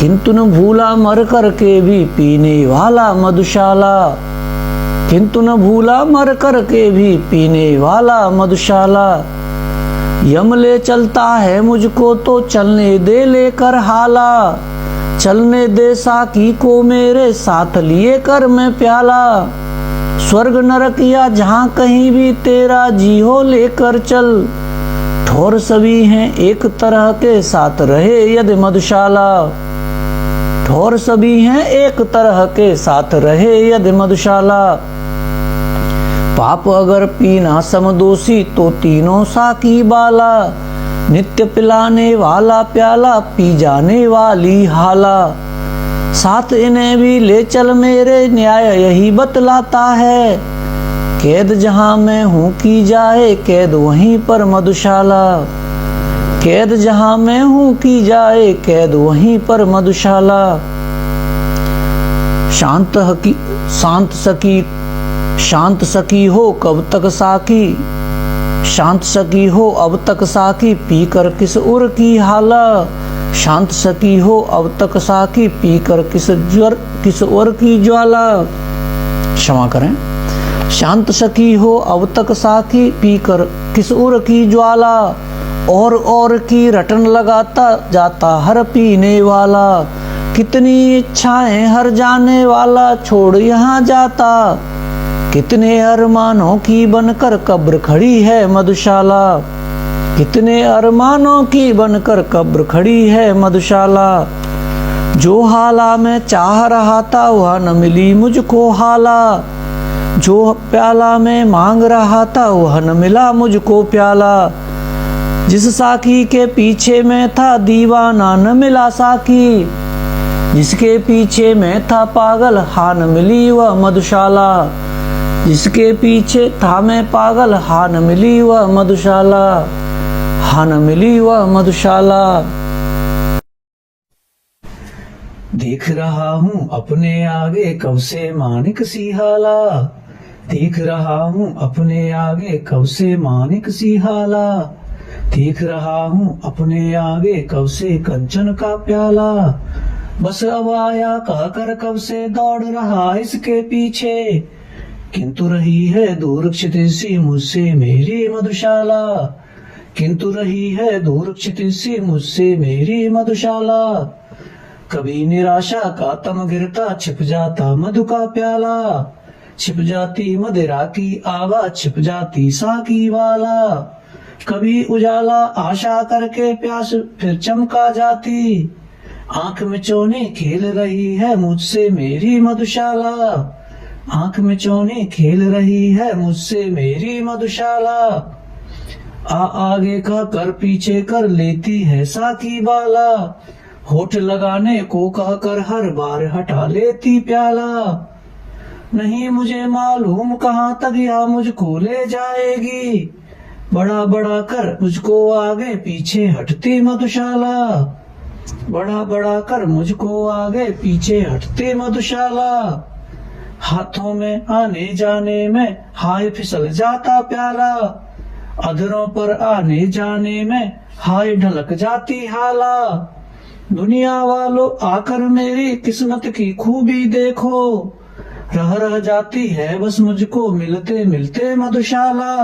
किंतु न भूला मर कर के भी पीने वाला मधुशाला। किंतु न भूला मर कर के भी पीने वाला मधुशाला। यम ले चलता है मुझको तो चलने दे लेकर हाला। चलने दे साकी को मेरे साथ लिए कर मैं प्याला। स्वर्ग नरक या जहाँ कहीं भी तेरा जी हो लेकर चल। ठोर सभी हैं एक तरह के साथ रहे यदि मधुशाला। ठोर सभी हैं एक तरह के साथ रहे यदि मधुशाला। पाप अगर पीना समदोषी तो तीनों साकी बाला। नित्य पिलाने वाला प्याला पी जाने वाली हाला। साथ इन्हें भी ले चल मेरे न्याय यही बतलाता है। कैद जहां मैं हूँ की जाए कैद वहीं पर मधुशाला। कैद जहां मैं हूँ की जाए कैद वहीं पर मधुशाला। शांत सकी हो कब तक साकी। शांत सकी हो अब तक साकी पी कर किस उर की हाला। शांत सकी हो अब तक साकी पी कर किस उर की ज्वाला। क्षमा करें। शांत सकी हो अब तक साकी पी कर किस उर की ज्वाला। और की रटन लगाता जाता हर पीने वाला। कितनी इच्छाएं हर जाने वाला छोड़ यहाँ जाता। कितने अरमानों की बनकर कब्र खड़ी है मधुशाला। कितने अरमानों की बनकर कब्र खड़ी है मधुशाला। जो हाला मैं चाह रहा था वह न मिली मुझको हाला। जो प्याला मैं मांग रहा था वह न मिला मुझको प्याला। जिस साकी के पीछे मैं था दीवाना न मिला साकी। जिसके पीछे मैं था पागल हाँ न मिली वह मधुशाला। जिसके पीछे था मैं पागल हाँ न मिली वह मधुशाला। हाँ न मिली वह मधुशाला। देख रहा हूँ अपने आगे कब से मानिक सी हाला। देख रहा हूँ अपने आगे कब से मानिक सी हाला। देख रहा हूँ अपने आगे कब से कंचन का प्याला। बस अब आया कहकर कब से दौड़ रहा इसके पीछे। किंतु रही है दूर क्षितिज सी मुझसे मेरी मधुशाला। किंतु रही है दूर क्षितिज सी मुझसे मेरी मधुशाला। कभी निराशा का तम गिरता छिप जाता मधु का प्याला। छिप जाती मदिरा की आवाज छिप जाती साकी वाला। कभी उजाला आशा करके प्यास फिर चमका जाती। आंख में चोने खेल रही है मुझसे मेरी मधुशाला। आंख में चोने खेल रही है मुझसे मेरी मधुशाला। आगे का कर पीछे कर लेती है साकी बाला। होठ लगाने को कहकर हर बार हटा लेती प्याला। नहीं मुझे मालूम कहाँ तक या मुझको ले जाएगी। बड़ा बड़ा कर मुझको आगे पीछे हटती मधुशाला। बड़ा बड़ा कर मुझको आगे पीछे हटती मधुशाला। हाथों में आने जाने में हाय फिसल जाता प्याला। अधरों पर आने जाने में हाय ढलक जाती हाला। दुनिया वालों आकर मेरी किस्मत की खूबी देखो। रह जाती है बस मुझको मिलते मिलते मधुशाला,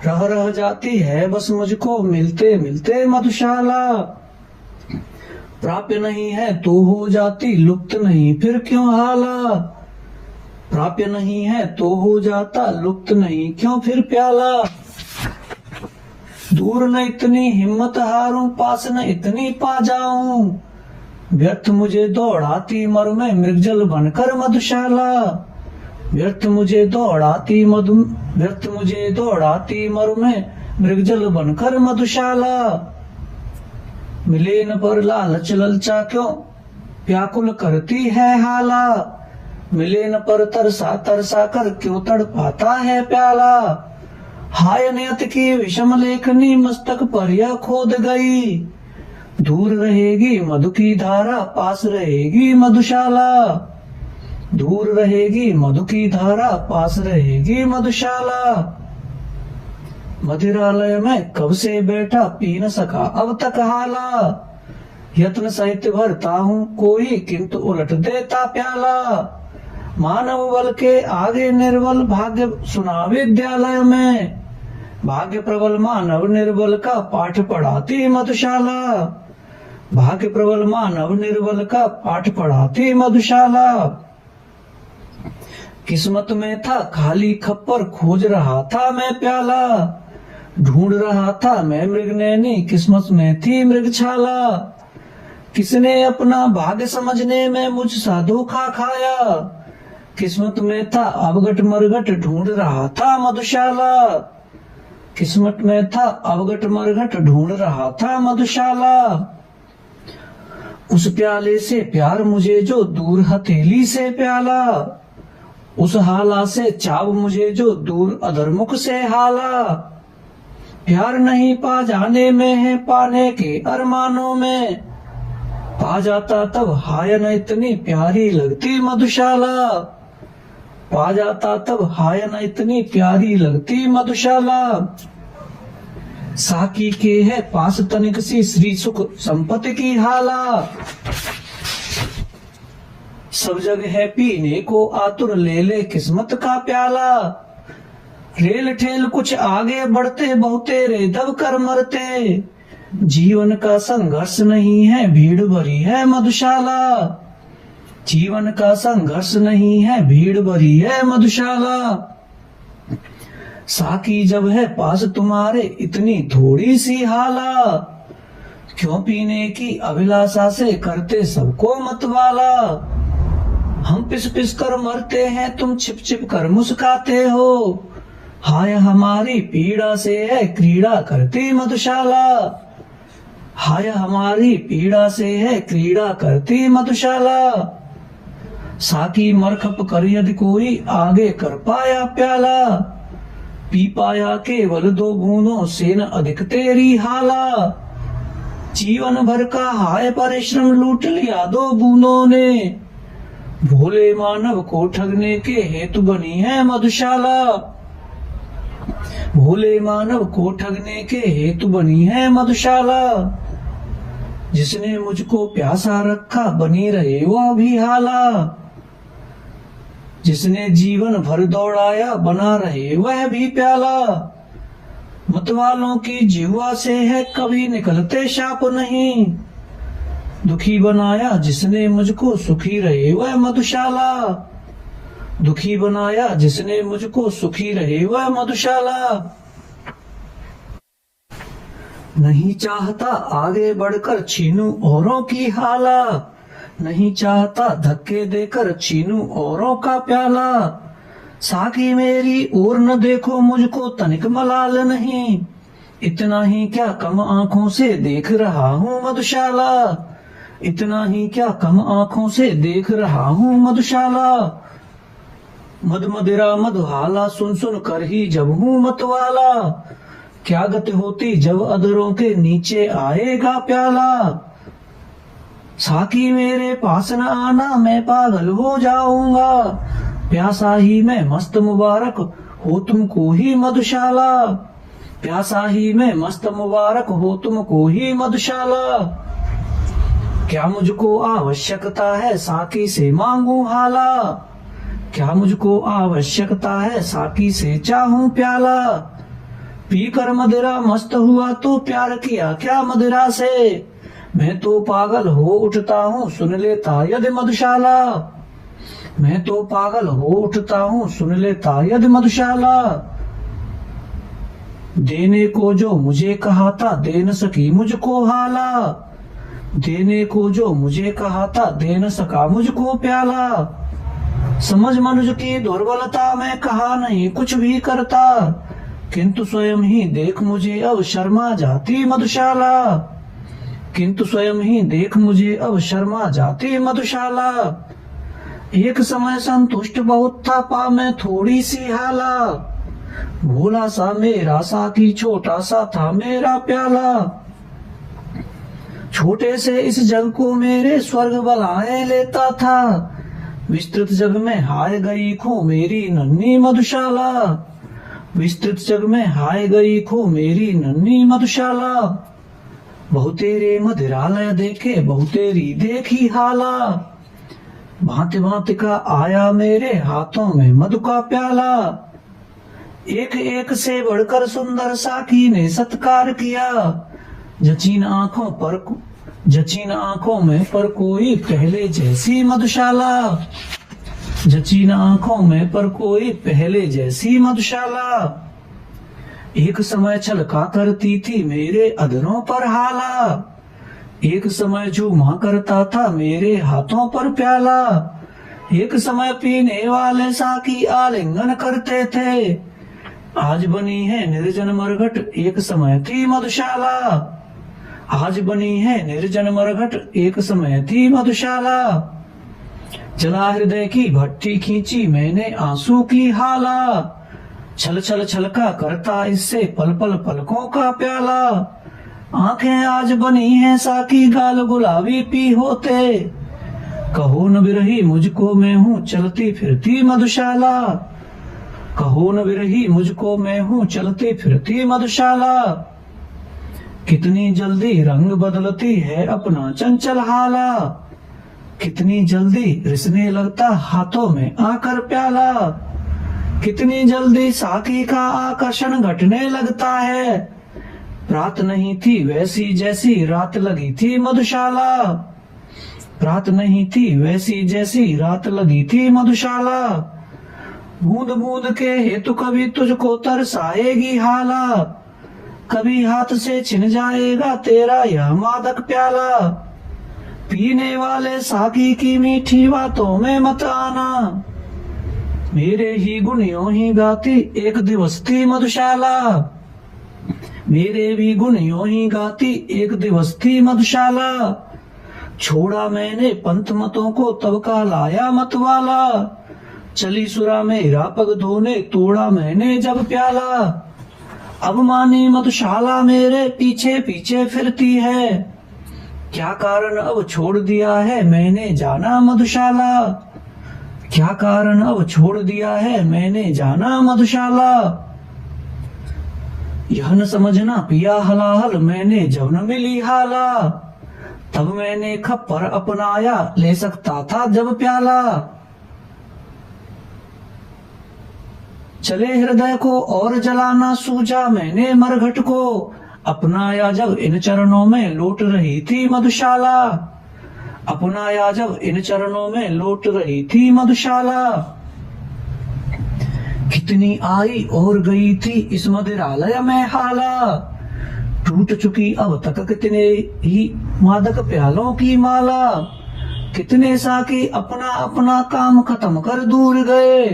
रह जाती है बस मुझको मिलते मिलते मधुशाला। प्राप्य नहीं है तो हो जाती लुप्त नहीं फिर क्यों हाला, प्राप्य नहीं है तो हो जाता लुप्त नहीं क्यों फिर प्याला। दूर न इतनी हिम्मत हारूं पास न इतनी पा जाऊं, व्यर्थ मुझे दौड़ाती मरु में मृगजल बनकर मधुशाला, व्यर्थ मुझे दौड़ाती मरु में मृगजल बनकर मधुशाला। मिले न पर लालच ललचा क्यों व्याकुल करती है हाला, मिले न पर तरसा तरसा कर क्यों तड़पाता है प्याला। हाय नियत की विषम लेखनी मस्तक पर यह खोद गई, दूर रहेगी मधु की धारा पास रहेगी मधुशाला, दूर रहेगी मधु की धारा पास रहेगी मधुशाला। मदिरालय में कब से बैठा पी न सका अब तक हाला, यत्न सहित भरता हूँ कोई किंतु उलट देता प्याला। मानव बल के आगे निर्बल भाग्य सुना विद्यालय में, भाग्य प्रबल मानव निर्बल का पाठ पढ़ाती मधुशाला, भाग्य प्रबल मानव निर्बल का पाठ पढ़ाती मधुशाला। किस्मत में था खाली खप्पर खोज रहा था मैं प्याला, ढूंढ रहा था मैं मृगनैनी किस्मत में थी मृगछाला। किसने अपना भाग्य समझने में मुझसा धोखा खाया, किस्मत में था अवगट मरगट ढूंढ रहा था मधुशाला, किस्मत में था अवगट मरगट ढूंढ रहा था मधुशाला। उस प्याले से प्यार मुझे जो दूर हथेली से प्याला, उस हाला से चाव मुझे जो दूर अधरमुख से हाला। प्यार नहीं पा जाने में है पाने के अरमानों में, पा जाता तब हाय न इतनी प्यारी लगती मधुशाला, पा जाता तब हाय न इतनी प्यारी लगती मधुशाला। साकी के है पास तनिक सी श्री सुख संपत्ति की हाला, सब जग है पीने को आतुर ले ले किस्मत का प्याला। रेल ठेल कुछ आगे बढ़ते बहुतेरे दब कर मरते, जीवन का संघर्ष नहीं है भीड़ भरी है मधुशाला, जीवन का संघर्ष नहीं है भीड़ भरी है मधुशाला। साकी जब है पास तुम्हारे इतनी थोड़ी सी हाला, क्यों पीने की अभिलाषा से करते सबको मतवाला। हम पिस पिस कर मरते हैं तुम छिप छिप कर मुस्काते हो, हाय हमारी पीड़ा से है क्रीड़ा करती मधुशाला, हाय हमारी पीड़ा से है क्रीड़ा करती मधुशाला। साकी मरखप कर यदि कोई आगे कर पाया प्याला, पी पाया केवल 2 बूंदों से न अधिक तेरी हाला। जीवन भर का हाय परिश्रम लूट लिया 2 बूंदों ने, भोले मानव को ठगने के हेतु बनी है मधुशाला, भोले मानव को ठगने के हेतु बनी है मधुशाला। जिसने मुझको प्यासा रखा बनी रहे वह भी हाला, जिसने जीवन भर दौड़ाया बना रहे वह भी प्याला। मतवालों की जिह्वा से है कभी निकलते शाप नहीं, दुखी बनाया जिसने मुझको सुखी रहे वह मधुशाला, दुखी बनाया जिसने मुझको सुखी रहे वह मधुशाला। नहीं चाहता आगे बढ़कर छीनूं औरों की हाला, नहीं चाहता धक्के देकर छीनूं औरों का प्याला। साकी मेरी ओर न देखो मुझको तनिक मलाल नहीं, इतना ही क्या कम आंखों से देख रहा हूँ मधुशाला, इतना ही क्या कम आंखों से देख रहा हूँ मधुशाला। मद मदिरा मधुहाला सुन सुन कर ही जब हूँ मतवाला, क्या गति होती जब अधरों के नीचे आएगा प्याला। साकी मेरे पास न आना मैं पागल हो जाऊंगा, प्यासा ही मैं मस्त मुबारक हो तुमको ही मधुशाला, प्यासा ही मैं मस्त मुबारक हो तुमको ही मधुशाला। क्या मुझको आवश्यकता है साकी से मांगू हाला, क्या मुझको आवश्यकता है साकी से चाहूं प्याला। पीकर मदिरा मस्त हुआ तो प्यार किया क्या मदिरा से। मैं तो पागल हो उठता हूँ सुन लेता यदि मधुशाला। मैं तो पागल हो उठता हूँ सुन लेता यदि मधुशाला। देने को जो मुझे कहा था दे न सकी मुझको हाला। देने को जो मुझे कहा था दे न सका मुझको प्याला। समझ मनुज की दुर्बलता मैं कहा नहीं कुछ भी करता। किंतु स्वयं ही देख मुझे अब शर्मा जाती मधुशाला। किंतु स्वयं ही देख मुझे अब शर्मा जाती मधुशाला। एक समय संतुष्ट बहुत था पा मैं थोड़ी सी हाला। भोला सा मेरा साकी छोटा सा था मेरा प्याला। छोटे से इस जग को मेरे स्वर्ग बनाए लेता था। विस्तृत जग में हाय गई खो मेरी नन्ही मधुशाला। विस्तृत जग में हाय गई खो मेरी नन्ही मधुशाला। बहुतेरे मदिरालय देखे बहुतेरी देखी हाला। भांति भांति का आया मेरे हाथों में मधु का प्याला। एक एक से बढ़कर सुंदर साकी ने सत्कार किया। जचीन आंखों में पर कोई पहले जैसी मधुशाला। जचीन आंखों में पर कोई पहले जैसी मधुशाला। एक समय छलका करती थी मेरे अधरों पर हाला। एक समय झूमा करता था मेरे हाथों पर प्याला। एक समय पीने वाले साकी आलिंगन करते थे। आज बनी है निर्जन मरघट एक समय थी मधुशाला। आज बनी है निर्जन मरघट एक समय थी मधुशाला। जला हृदय की भट्टी खींची मैंने आंसू की हाला। छल छल छलका करता इससे पल पल पलकों का प्याला। आंखें आज बनी है साकी गाल गुलाबी पी होते। कहो न बिरही मुझको मैं हूँ चलती फिरती मधुशाला। कहो न बिरही मुझको मैं हूँ चलती फिरती मधुशाला। कितनी जल्दी रंग बदलती है अपना चंचल हाला। कितनी जल्दी रिसने लगता हाथों में आकर प्याला। कितनी जल्दी साकी का आकर्षण घटने लगता है। रात नहीं थी वैसी जैसी रात लगी थी मधुशाला। रात नहीं थी वैसी जैसी रात लगी थी मधुशाला। बूंद बूंद के हेतु कभी तुझको तरसाएगी हाला। कभी हाथ से छिन जाएगा तेरा यह मादक प्याला। पीने वाले साकी की मीठी बातों में मत आना। मेरे ही गुण यूं ही गाती एक दिवस थी मधुशाला। मेरे भी गुण यूं ही गाती एक दिवस थी मधुशाला। छोड़ा मैंने पंथ मतों को तब का लाया मतवाला। चली सुरा मेरा पग धोने तोड़ा मैंने जब प्याला। अब मानी मधुशाला मेरे पीछे पीछे फिरती है। क्या कारण अब छोड़ दिया है मैंने जाना मधुशाला। क्या कारण अब छोड़ दिया है मैंने जाना मधुशाला। यह न समझना पिया हलाहल मैंने जब न मिली हाला। तब मैंने खप्पर अपनाया ले सकता था जब प्याला। चले हृदय को और जलाना सूझा मैंने मरघट को। अपनाया जब इन चरणों में लौट रही थी मधुशाला। अपनाया जब इन चरणों में लौट रही थी मधुशाला। कितनी आई और गई थी इस मदिरालय में हाला। टूट चुकी अब तक कितने ही मादक प्यालों की माला। कितने साकी अपना अपना काम खत्म कर दूर गए।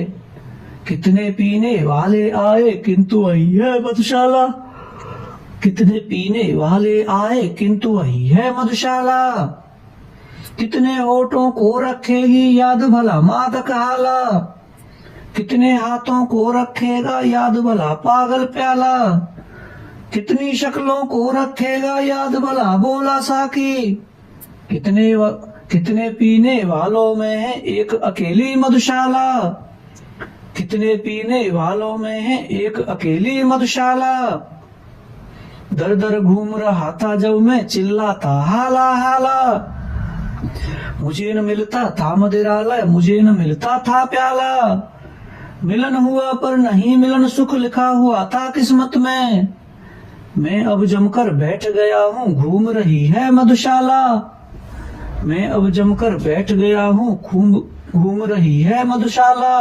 कितने पीने वाले आए किंतु वही है मधुशाला। कितने पीने वाले आए किंतु वही है मधुशाला। कितने होठों को रखेगी याद भला मादक हाला। कितने हाथों को रखेगा याद भला पागल प्याला। कितनी शक्लों को रखेगा याद भला बोला साकी। कितने पीने वालों में है एक अकेली मधुशाला। कितने पीने वालों में है एक अकेली मधुशाला। दर दर घूम रहा था जब मैं चिल्लाता हाला हाला। मुझे न मिलता था मदिरालय, मुझे न मिलता था प्याला। मिलन हुआ पर नहीं मिलन सुख लिखा हुआ था किस्मत में। मैं अब जमकर बैठ गया हूँ, घूम रही है मधुशाला। मैं अब जमकर बैठ गया हूँ, घूम रही है मधुशाला।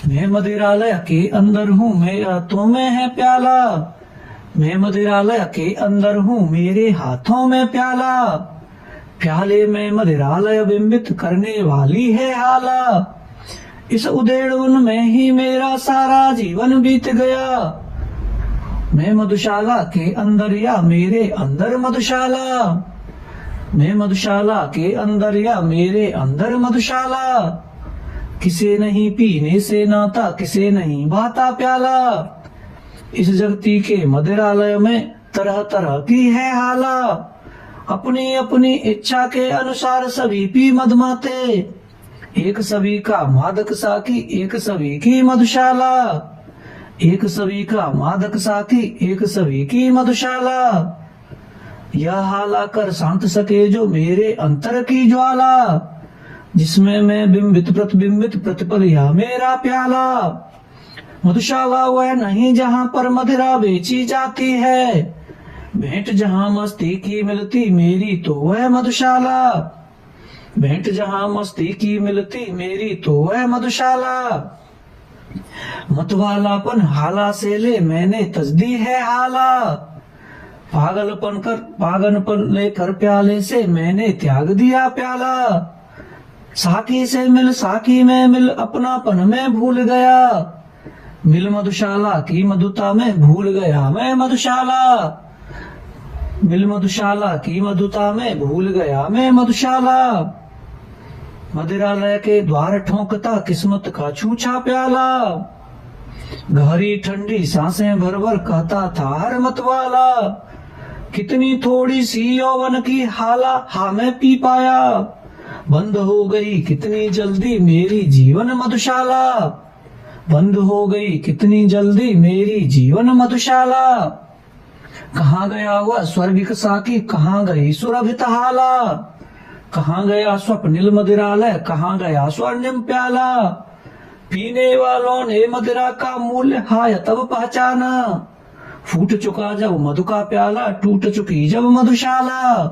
मैं मदिरालय के अंदर हूँ, मेरे हाथों में है प्याला। मैं मदिरालय के अंदर हूँ, मेरे हाथों में प्याला। प्याले में मदिरालय बिंबित करने वाली है हाला। इस उधेड़ुन में ही मेरा सारा जीवन बीत गया। मैं मधुशाला के अंदर या मेरे अंदर मधुशाला। मैं मधुशाला के अंदर या मेरे अंदर मधुशाला। किसे नहीं पीने से नाता, किसे नहीं भाता प्याला। इस जगती के मदिरालय में तरह तरह की है हाला। अपनी अपनी इच्छा के अनुसार सभी पी मदमाते। एक सभी का मादक साकी, एक सभी की मधुशाला। एक सभी का मादक साकी, एक सभी की मधुशाला। यह हाला कर शांत सके जो मेरे अंतर की ज्वाला। जिसमें मैं बिंबित प्रतिबिंबित प्रतिपल या मेरा प्याला। मधुशाला वह नहीं जहाँ पर मदिरा बेची जाती है। भेंट जहाँ मस्ती की मिलती मेरी तो वह मधुशाला। भेंट जहाँ मस्ती की मिलती मेरी तो वह मधुशाला। मतवालापन हाला से ले मैंने तजदी है हाला। पागलपन लेकर प्याले से मैंने त्याग दिया प्याला। साकी से मिल साकी में मिल, अपनापन में भूल गया। मिल मधुशाला की मधुता में भूल गया मैं मधुशाला। मिल मधुशाला की मधुता में भूल गया मैं मधुशाला। मदिरालय के द्वार ठोंकता किस्मत का छूछा प्याला। गहरी ठंडी सांसें भर भर कहता था हर मतवाला। कितनी थोड़ी सी यौवन की हाला हा मैं पी पाया। बंद हो गई कितनी जल्दी मेरी जीवन मधुशाला। बंद हो गई कितनी जल्दी मेरी जीवन मधुशाला। कहाँ गया वह स्वर्गिक साकी, कहाँ गई सुरभित हाला। कहाँ गया स्वप्निल मदिरालय, कहाँ गया स्वर्णिम प्याला। पीने वालों ने मदिरा का मूल्य हाय तब पहचाना। फूट चुका जब मधु का प्याला, टूट चुकी जब मधुशाला।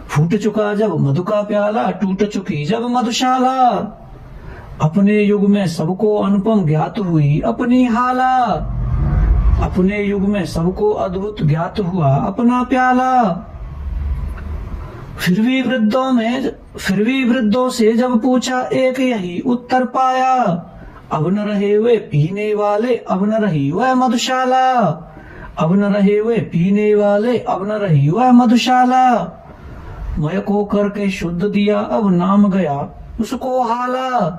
फूट चुका जब मधु का प्याला, टूट चुकी जब मधुशाला। अपने युग में सबको अनुपम ज्ञात हुई अपनी हाला। अपने युग में सबको अद्भुत ज्ञात हुआ अपना प्याला। फिर भी वृद्धों से जब पूछा एक यही उत्तर पाया। अब न रहे वे पीने वाले, अब न रही वह मधुशाला। अब न रहे वे पीने वाले, अब न रही वह मधुशाला। मय को करके शुद्ध दिया, अब नाम गया उसको हाला।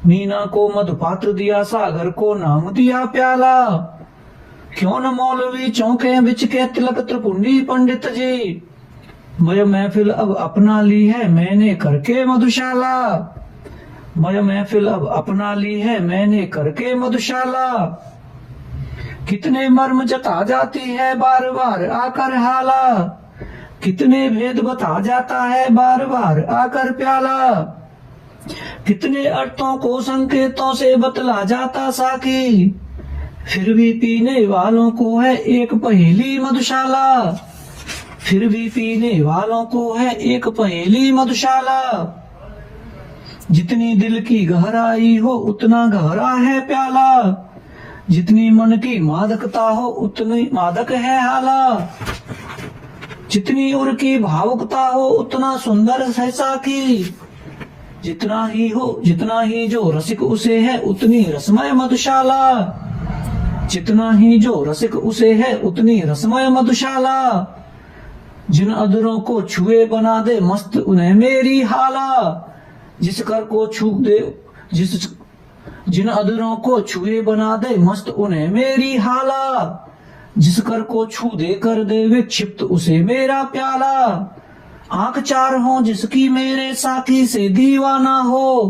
मीना को मधुपात्र दिया, सागर को नाम दिया प्याला। क्यों न मौलवी चौके बिच के तिलक त्रिपुंडी पंडित जी। मय महफिल अब अपना ली है मैंने करके मधुशाला। मय महफिल अब अपना ली है मैंने करके मधुशाला। कितने मर्म जता जाती है बार बार आकर हाला। कितने भेद बता जाता है बार बार आकर प्याला। कितने अर्थों को संकेतों से बतला जाता साकी। फिर भी पीने वालों को है एक पहेली मधुशाला। फिर भी पीने वालों को है एक पहेली मधुशाला। जितनी दिल की गहराई हो उतना गहरा है प्याला। जितनी मन की मादकता हो उतनी मादक है हाला। जितनी उर की भावुकता हो उतना सुंदर है साकी। जितना ही जो रसिक उसे है उतनी रसमय मधुशाला। जितना ही जो रसिक उसे है उतनी रसमय मधुशाला। जिन अधरों को छुए बना दे मस्त उन्हें मेरी हाला। जिस कर को छू दे जिन अधरों को छुए बना दे मस्त उन्हें मेरी हाला। जिस कर को छू दे कर दे विक्षिप्त उसे मेरा प्याला। आंख चार हो जिसकी मेरे साकी से दीवाना हो।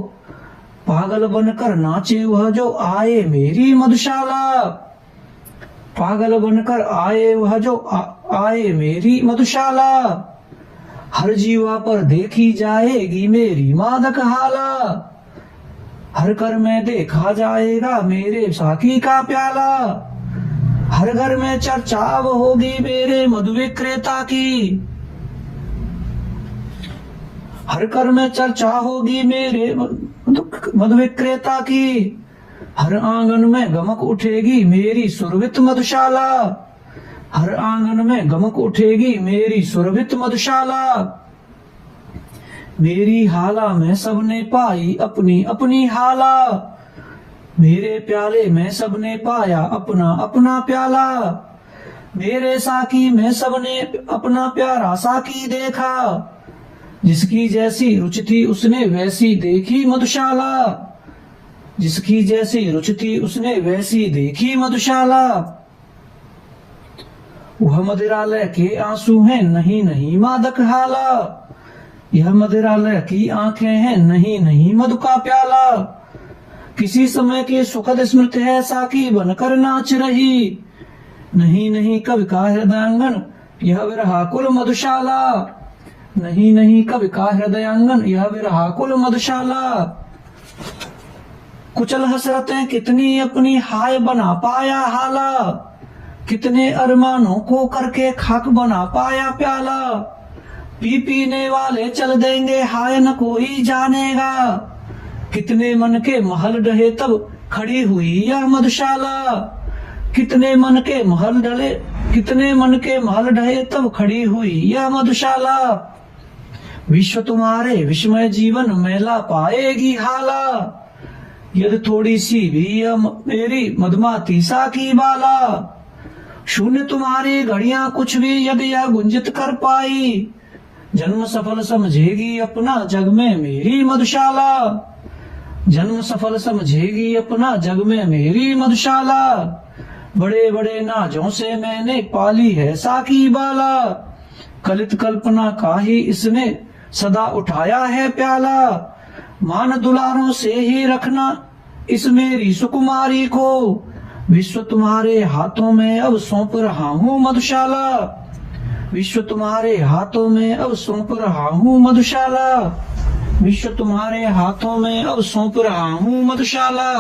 पागल बनकर नाचे वह जो आए मेरी मधुशाला। पागल बनकर आए वह जो आए मेरी मधुशाला। हर जीवा पर देखी जाएगी मेरी मादक हाला, हर घर में देखा जाएगा मेरे साकी का प्याला, हर घर में चर्चा अब होगी मेरे मधु विक्रेता की, हर घर में चर्चा होगी मेरे मधु विक्रेता की, हर आंगन में गमक उठेगी मेरी सुरभित मधुशाला, हर आंगन में गमक उठेगी मेरी सुरभित मधुशाला। मेरी हाला में सबने पाई अपनी अपनी हाला, मेरे प्याले में सबने पाया अपना अपना प्याला, मेरे साकी में सबने अपना प्यारा साकी देखा, जिसकी जैसी रुचि थी उसने वैसी देखी मधुशाला, जिसकी जैसी रुचि थी उसने वैसी देखी मधुशाला। वह मदिरालय के आंसू हैं नहीं नहीं मादक हाला, यह मदिरालय की आंखें हैं नहीं नहीं मधु का प्याला, किसी समय के सुखद स्मृति है साकी बनकर नाच रही, नहीं नहीं कवि का हृदयांगन यह विरहाकुल मधुशाला, नहीं नहीं कवि का हृदयांगन यह विरहाकुल मधुशाला। कुचल हसरतें कितनी अपनी हाय बना पाया हाला, कितने अरमानों को करके खाक बना पाया प्याला, पी पीने वाले चल देंगे हाय न कोई जानेगा, कितने मन के महल ढहे तब खड़ी हुई यह मधुशाला, कितने मन के महल ढले, कितने मन के महल ढहे तब खड़ी हुई यह मधुशाला। विश्व तुम्हारे विस्मय जीवन मेला पाएगी हाला, यदि थोड़ी सी भी यह मेरी मधुमाती सा की बाला, शून्य तुम्हारी घड़ियां कुछ भी यदि यह गुंजित कर पाई, जन्म सफल समझेगी अपना जग में मेरी मधुशाला, जन्म सफल समझेगी अपना जग में मेरी मधुशाला। बड़े बड़े नाजों से मैंने पाली है साकी बाला, कलित कल्पना का ही इसने सदा उठाया है प्याला, मान दुलारों से ही रखना इस मेरी सुकुमारी को, विश्व तुम्हारे हाथों में अब सौंप रहा हूँ मधुशाला, विश्व तुम्हारे हाथों में अब सौंप रहा हूँ मधुशाला, विश्व तुम्हारे हाथों में अब सौंप रहा हूँ मधुशाला।